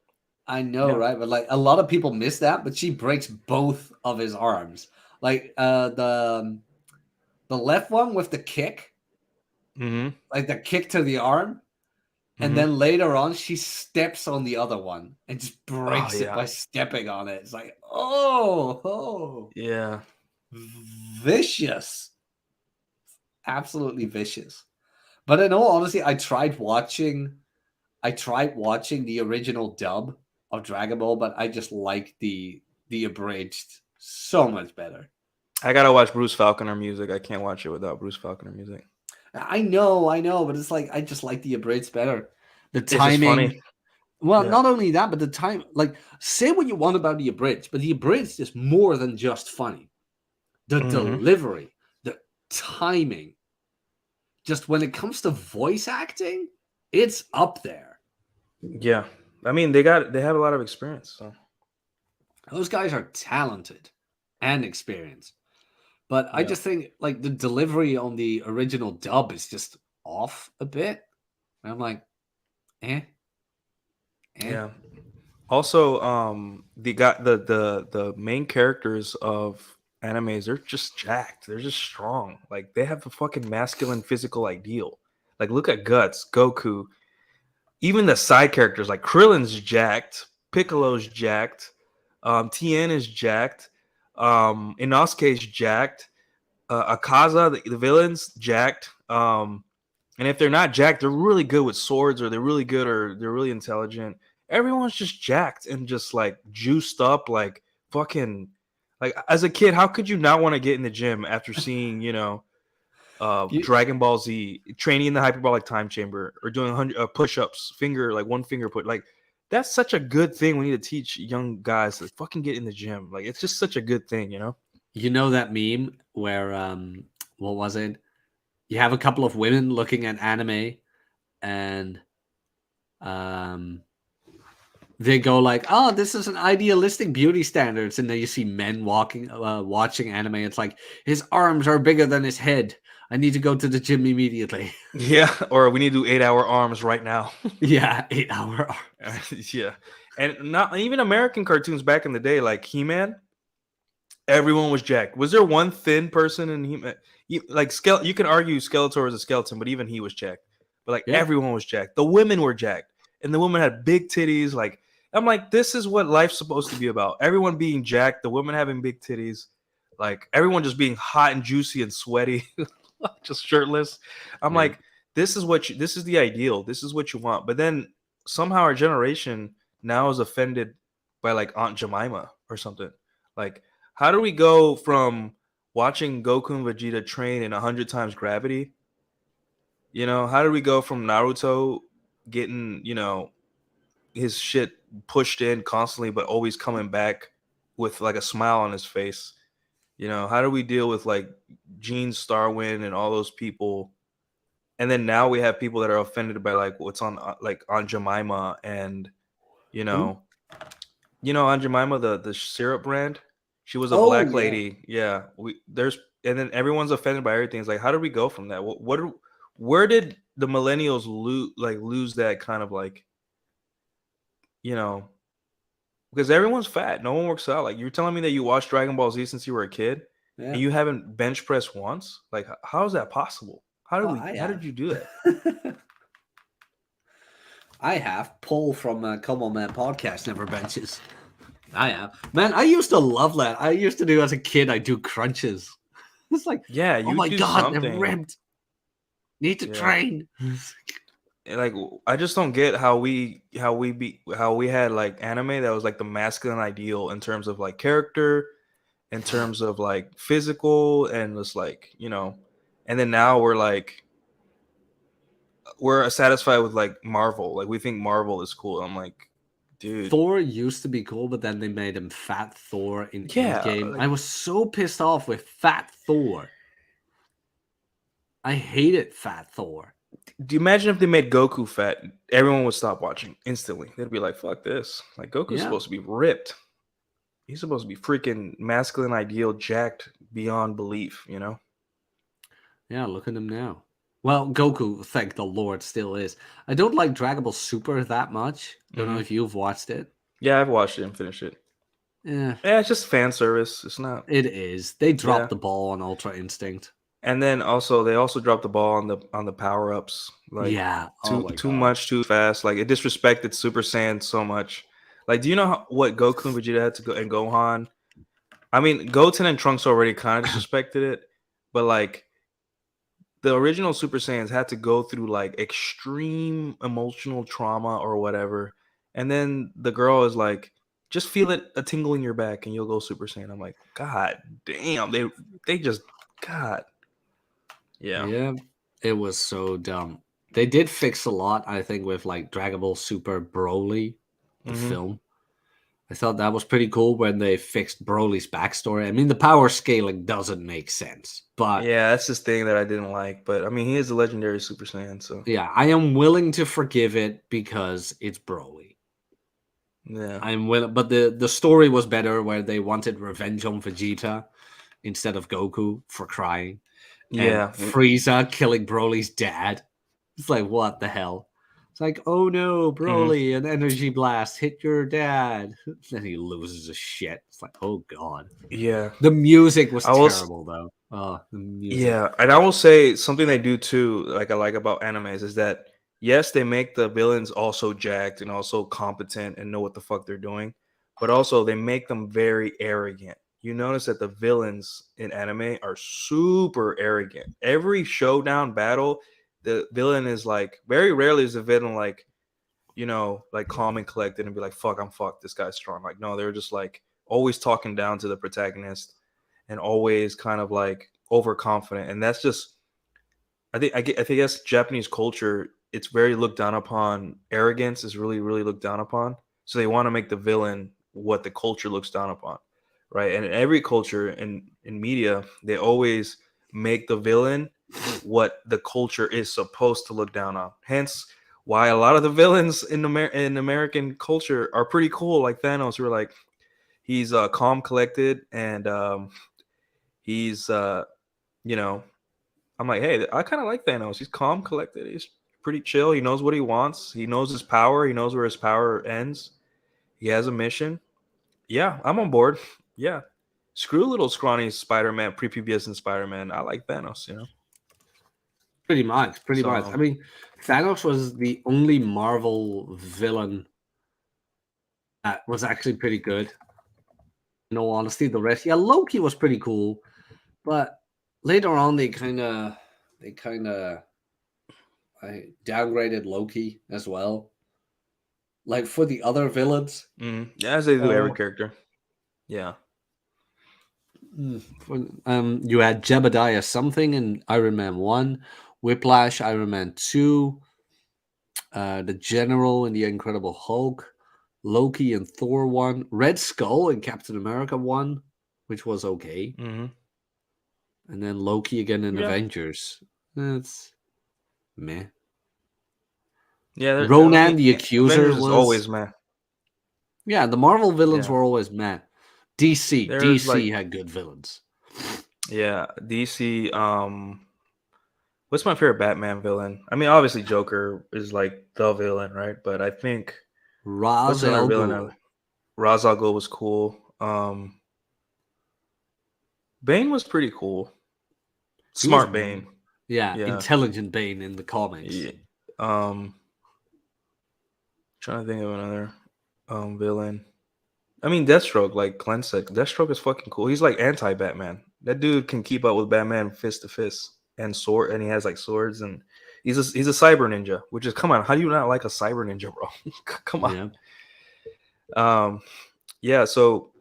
I know, Yeah. right? But like a lot of people miss that, but she breaks both of his arms. Like the left one with the kick, Mm-hmm. like the kick to the arm, and then later on she steps on the other one and just breaks it yeah. by stepping on it. It's like, oh, Yeah. vicious. Absolutely vicious. But in all honesty, I tried watching the original dub of Dragon Ball, but I just like the abridged so much better. I gotta watch Bruce Falconer music. I can't watch it without Bruce Falconer music. I know, but it's like I just like the abridged better. The just timing. funny. Well, Yeah. not only that, but the time. Like, say what you want about the abridged, but the abridged is more than just funny. The delivery, the timing. Just when it comes to voice acting, it's up there. Yeah. I mean, they have a lot of experience. So Those guys are talented and experienced. But I Yeah. just think like the delivery on the original dub is just off a bit. And I'm like, eh. yeah. Also, the main characters of animes, they're just jacked. They're just strong. Like they have a fucking masculine physical ideal. Like look at Guts, Goku. Even the side characters like Krillin's jacked, Piccolo's jacked, Tien is jacked, Inosuke's jacked, Akaza, the villains jacked. And if they're not jacked, they're really good with swords, or they're really good, or they're really intelligent. Everyone's just jacked and just like juiced up, like fucking. Like as a kid, how could you not want to get in the gym after seeing, Dragon Ball Z, training in the hyperbolic time chamber, or doing 100 push-ups, one finger put, like that's such a good thing. We need to teach young guys to fucking get in the gym. Like it's just such a good thing, You know that meme where what was it? You have a couple of women looking at anime and they go like, "Oh, this is an idealistic beauty standards," and then you see men watching anime. It's like his arms are bigger than his head. I need to go to the gym immediately. Yeah, or we need to do 8-hour arms right now. Yeah, 8-hour arms. Yeah, and not even American cartoons back in the day, like He-Man. Everyone was jacked. Was there one thin person in He-Man? Like you can argue Skeletor was a skeleton, but even he was jacked. But like everyone was jacked. The women were jacked, and the women had big titties. Like I'm like, this is what life's supposed to be about. Everyone being jacked, the women having big titties, like everyone just being hot and juicy and sweaty, just shirtless. I'm like, this is the ideal. This is what you want. But then somehow our generation now is offended by like Aunt Jemima or something. Like, how do we go from watching Goku and Vegeta train in 100 times gravity? How do we go from Naruto getting, his shit pushed in constantly, but always coming back with like a smile on his face, You know, how do we deal with like Gene Starwin and all those people? And then now we have people that are offended by like what's on like Aunt Jemima and you know, Aunt Jemima, the syrup brand. She was a Oh black yeah. lady. Yeah, we there's and then everyone's offended by everything. It's like, how did we go from that? Where did the millennials lose that kind of like you know because everyone's fat. No one works out. Like you're telling me that you watched Dragon Ball Z since you were a kid Yeah. and you haven't bench pressed once? Like how is that possible? Oh, I How did have. you do that? I have. Paul from Come On Man podcast never benches. I have. Man, I used to love that. I used to do as a kid, I do crunches. It's like, Yeah, oh you my do god, they're something. ripped. Need to Yeah. train. And, like I just don't get how we had like anime that was like the masculine ideal in terms of like character, in terms of like physical, and just like and then now we're satisfied with like Marvel. Like we think Marvel is cool. I'm like, dude, Thor used to be cool, but then they made him Fat Thor in yeah. Endgame. Like, I was so pissed off with Fat Thor. I hated Fat Thor. do you imagine if they made Goku fat? Everyone would stop watching instantly. They'd be like, fuck this. Like Goku's Yeah. supposed to be ripped. He's supposed to be freaking masculine ideal, jacked beyond belief, Yeah, look at him now. Well, Goku, thank the Lord, still is. I don't like Dragon Ball Super that much. Don't know Mhm. if you've watched it. Yeah, I've watched it and finished it. Yeah, Yeah, it's just fan service. It's not. it is. They dropped Yeah. the ball on Ultra Instinct. And then also they also dropped the ball on the power ups. Like Yeah. Oh my too god. much too fast. Like it disrespected Super Saiyan so much. Like, do you know what Goku and Vegeta had to go and Gohan? I mean, Goten and Trunks already kind of disrespected it, but like the original Super Saiyans had to go through like extreme emotional trauma or whatever. And then the girl is like, just feel it a tingle in your back and you'll go Super Saiyan. I'm like, God damn, they just God. Yeah. Yeah, it was so dumb. They did fix a lot, I think, with like Dragon Ball Super Broly, the Mhm. film. I thought that was pretty cool when they fixed Broly's backstory. I mean, the power scaling doesn't make sense, but Yeah, that's this thing that I didn't like. But I mean, he is a legendary Super Saiyan, so yeah, I am willing to forgive it because it's Broly. yeah. I'm willing, but the story was better where they wanted revenge on Vegeta instead of Goku for crying, and Yeah. Frieza killing Broly's dad. It's like, what the hell? It's like, oh no, Broly, an energy blast hit your dad. Then he loses his shit. It's like, oh god. Yeah. The music was I will terrible though. Oh, the music. Yeah, and I will say something they do too, like I like about animes, is that yes, they make the villains also jacked and also competent and know what the fuck they're doing, but also they make them very arrogant. You notice that the villains in anime are super arrogant. Every showdown battle, the villain is like very rarely is the villain like, like calm and collected and be like, fuck, I'm fucked. This guy's strong. Like, no, they're just like always talking down to the protagonist and always kind of like overconfident. And that's just I think that's Japanese culture. It's very looked down upon. Arrogance is really, really looked down upon. So they want to make the villain what the culture looks down upon. Right. And in every culture in media, they always make the villain what the culture is supposed to look down on. Hence why a lot of the villains in American culture are pretty cool, like Thanos, who are like he's calm, collected, and he's you know I'm like, hey, I kind of like Thanos. He's calm, collected. He's pretty chill. He knows what he wants. He knows his power. He knows where his power ends. He has a mission. Yeah, I'm on board. Yeah. Screw little scrawny Spider-Man, prepubescent Spider-Man. I like Thanos. Pretty much, pretty much. So- I mean, Thanos was the only Marvel villain that was actually pretty good. In all honesty, the rest, yeah, Loki was pretty cool, but later on they kind of downgraded Loki as well. Like for the other villains, Yeah, as they do every Oh. character. Yeah. you had Jebediah something in Iron Man 1, Whiplash, Iron Man 2, the General in the Incredible Hulk, Loki and Thor 1, Red Skull in Captain America 1, which was okay. Hmm. And then Loki again in Yeah. Avengers. That's meh. Yeah, Ronan the Accuser Avengers is was always man. yeah. The Marvel villains Yeah. were always meh. DC There's like had good villains. yeah, DC. What's my favorite Batman villain? I mean, obviously Joker is like the villain, right? But I think Ra's what's another al villain? Ghul. Ra's al Ghul was cool. Bane was pretty cool. He was Smart Bane. yeah, Yeah. intelligent Bane in the comics. Yeah. Trying to think of another villain. I mean, Deathstroke, like Glenn said, Deathstroke is fucking cool. He's like anti-Batman. That dude can keep up with Batman fist to fist and sword, and he has like swords, and he's a cyber ninja. Which is, come on, how do you not like a cyber ninja, bro? Come on. Yeah. Yeah. So,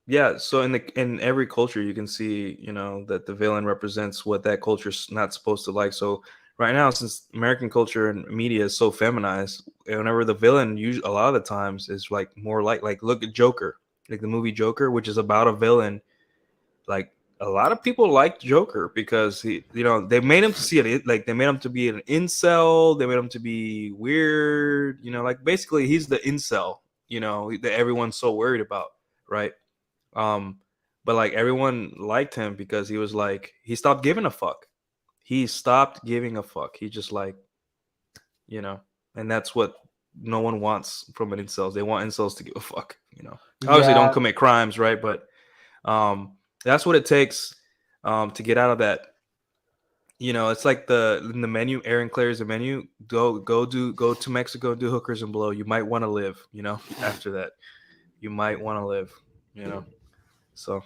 yeah. So in every culture, you can see, that the villain represents what that culture's not supposed to like. So right now, since American culture and media is so feminized, whenever the villain, usually a lot of the times, is like more like look at Joker, like the movie Joker, which is about a villain. Like a lot of people like Joker because they made him to see it like they made him to be an incel. They made him to be weird. Like basically he's the incel. That everyone's so worried about, right? But like everyone liked him because he was like he stopped giving a fuck. He stopped giving a fuck. He just like, and that's what no one wants from an incels. They want incels to give a fuck. Obviously don't commit crimes, right? But that's what it takes to get out of that. It's like in the menu. Aaron clears the menu. Go to Mexico, do hookers and blow. You might want to live. After that, you might want to live. So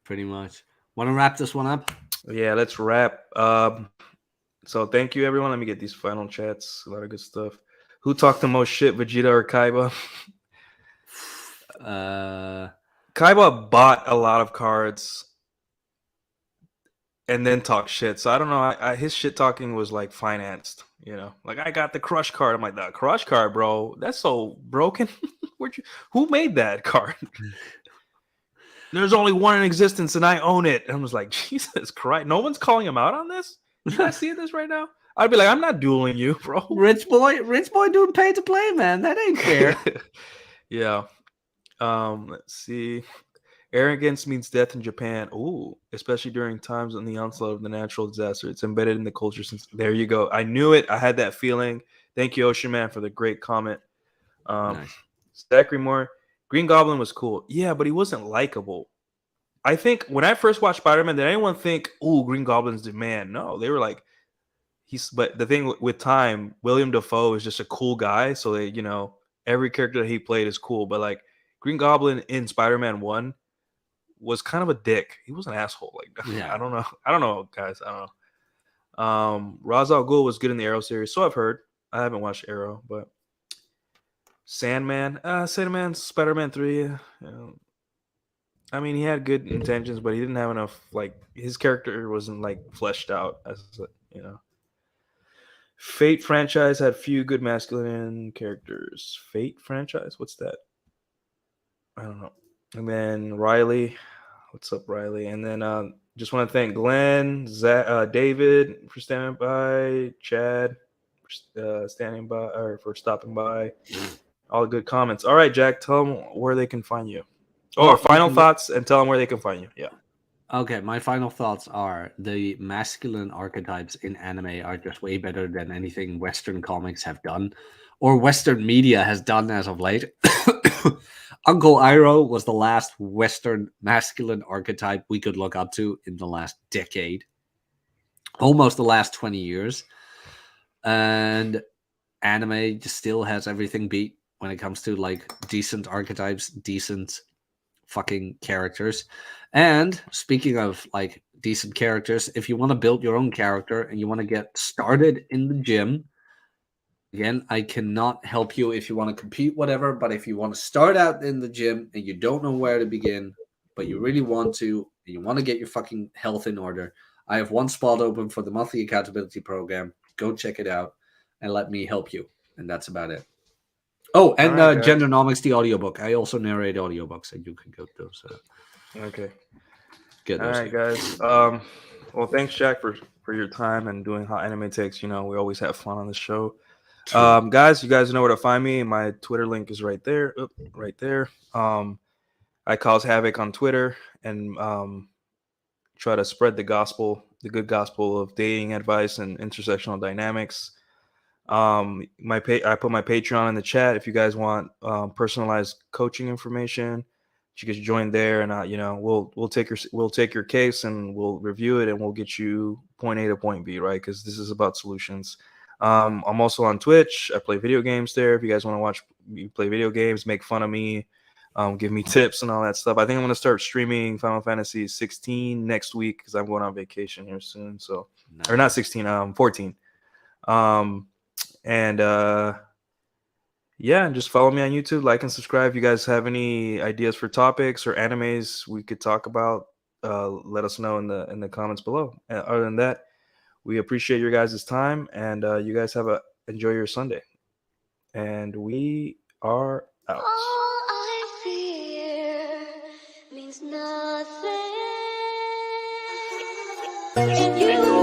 Pretty much. Want to wrap this one up? yeah, let's wrap. So thank you, everyone. Let me get these final chats. A lot of good stuff. Who talked the most shit, Vegeta or Kaiba? Kaiba bought a lot of cards and then talked shit. So I don't know. His shit talking was like financed. Like I got the Crush card. I'm like, the Crush card, bro. That's so broken. Who made that card? There's only one in existence, and I own it. And I was like, Jesus Christ! No one's calling him out on this. You guys see this right now? I'd be like, I'm not dueling you, bro. Rich boy doing pay to play, man. That ain't fair. Yeah. Let's see. Arrogance means death in Japan. Ooh, especially during times on the onslaught of the natural disaster. It's embedded in the culture since. There you go. I knew it. I had that feeling. Thank you, Ocean Man, for the great comment. Nice. Zachary Moore. Green Goblin was cool. Yeah, but he wasn't likable. I think when I first watched Spider-Man, did anyone think, "Ooh, Green Goblin's the man"? No, they were like, But the thing with time, William Dafoe is just a cool guy. So every character that he played is cool. But like Green Goblin in Spider-Man 1 was kind of a dick. He was an asshole. Like Yeah. I don't know, guys. I don't know. Ra's al Ghul was good in the Arrow series, so I've heard. I haven't watched Arrow, but Sandman, Spider-Man 3. I mean, he had good intentions, but he didn't have enough. Like his character wasn't like fleshed out as Fate franchise had few good masculine characters. Fate franchise, what's that? I don't know. And then Riley, what's up, Riley? And then just want to thank Glenn, David for standing by, Chad for standing by or for stopping by. All the good comments. All right, Jack, tell them where they can find you. Final thoughts and tell them where they can find you. Yeah. Okay, my final thoughts are the masculine archetypes in anime are just way better than anything Western comics have done or Western media has done as of late. Uncle Iroh was the last Western masculine archetype we could look up to in the last decade, almost the last 20 years. And anime just still has everything beat when it comes to like decent archetypes, decent fucking characters. And speaking of like decent characters, if you want to build your own character and you want to get started in the gym, again, I cannot help you if you want to compete, whatever, but if you want to start out in the gym and you don't know where to begin, but you really want to, and you want to get your fucking health in order, I have one spot open for the monthly accountability program. Go check it out and let me help you. And that's about it. Oh, and All right, guys. Gendernomics, the audiobook. I also narrate audiobooks, and you can go to those. Okay. Get All those. right, guys. Well, thanks, Jack, for your time and doing Hot Anime Takes. You know, we always have fun on the show. True. Guys, you guys know where to find me. My Twitter link is right there. Oop, right there. I cause havoc on Twitter and try to spread the gospel, the good gospel of dating advice and intersectional dynamics. I put my Patreon in the chat if you guys want personalized coaching information. You can join there, and you know, we'll take your case and we'll review it and we'll get you point A to point B, right? Because this is about solutions. I'm also on Twitch. I play video games there. If you guys want to watch me play video games, make fun of me, give me tips and all that stuff. I think I'm gonna start streaming Final Fantasy 16 next week because I'm going on vacation here soon. So, or not 16, 14. And yeah, and just follow me on YouTube, like and subscribe. If you guys have any ideas for topics or animes we could talk about, let us know in the comments below. And other than that, we appreciate your guys' time, and you guys enjoy your Sunday. And we are out. All I fear means nothing. If you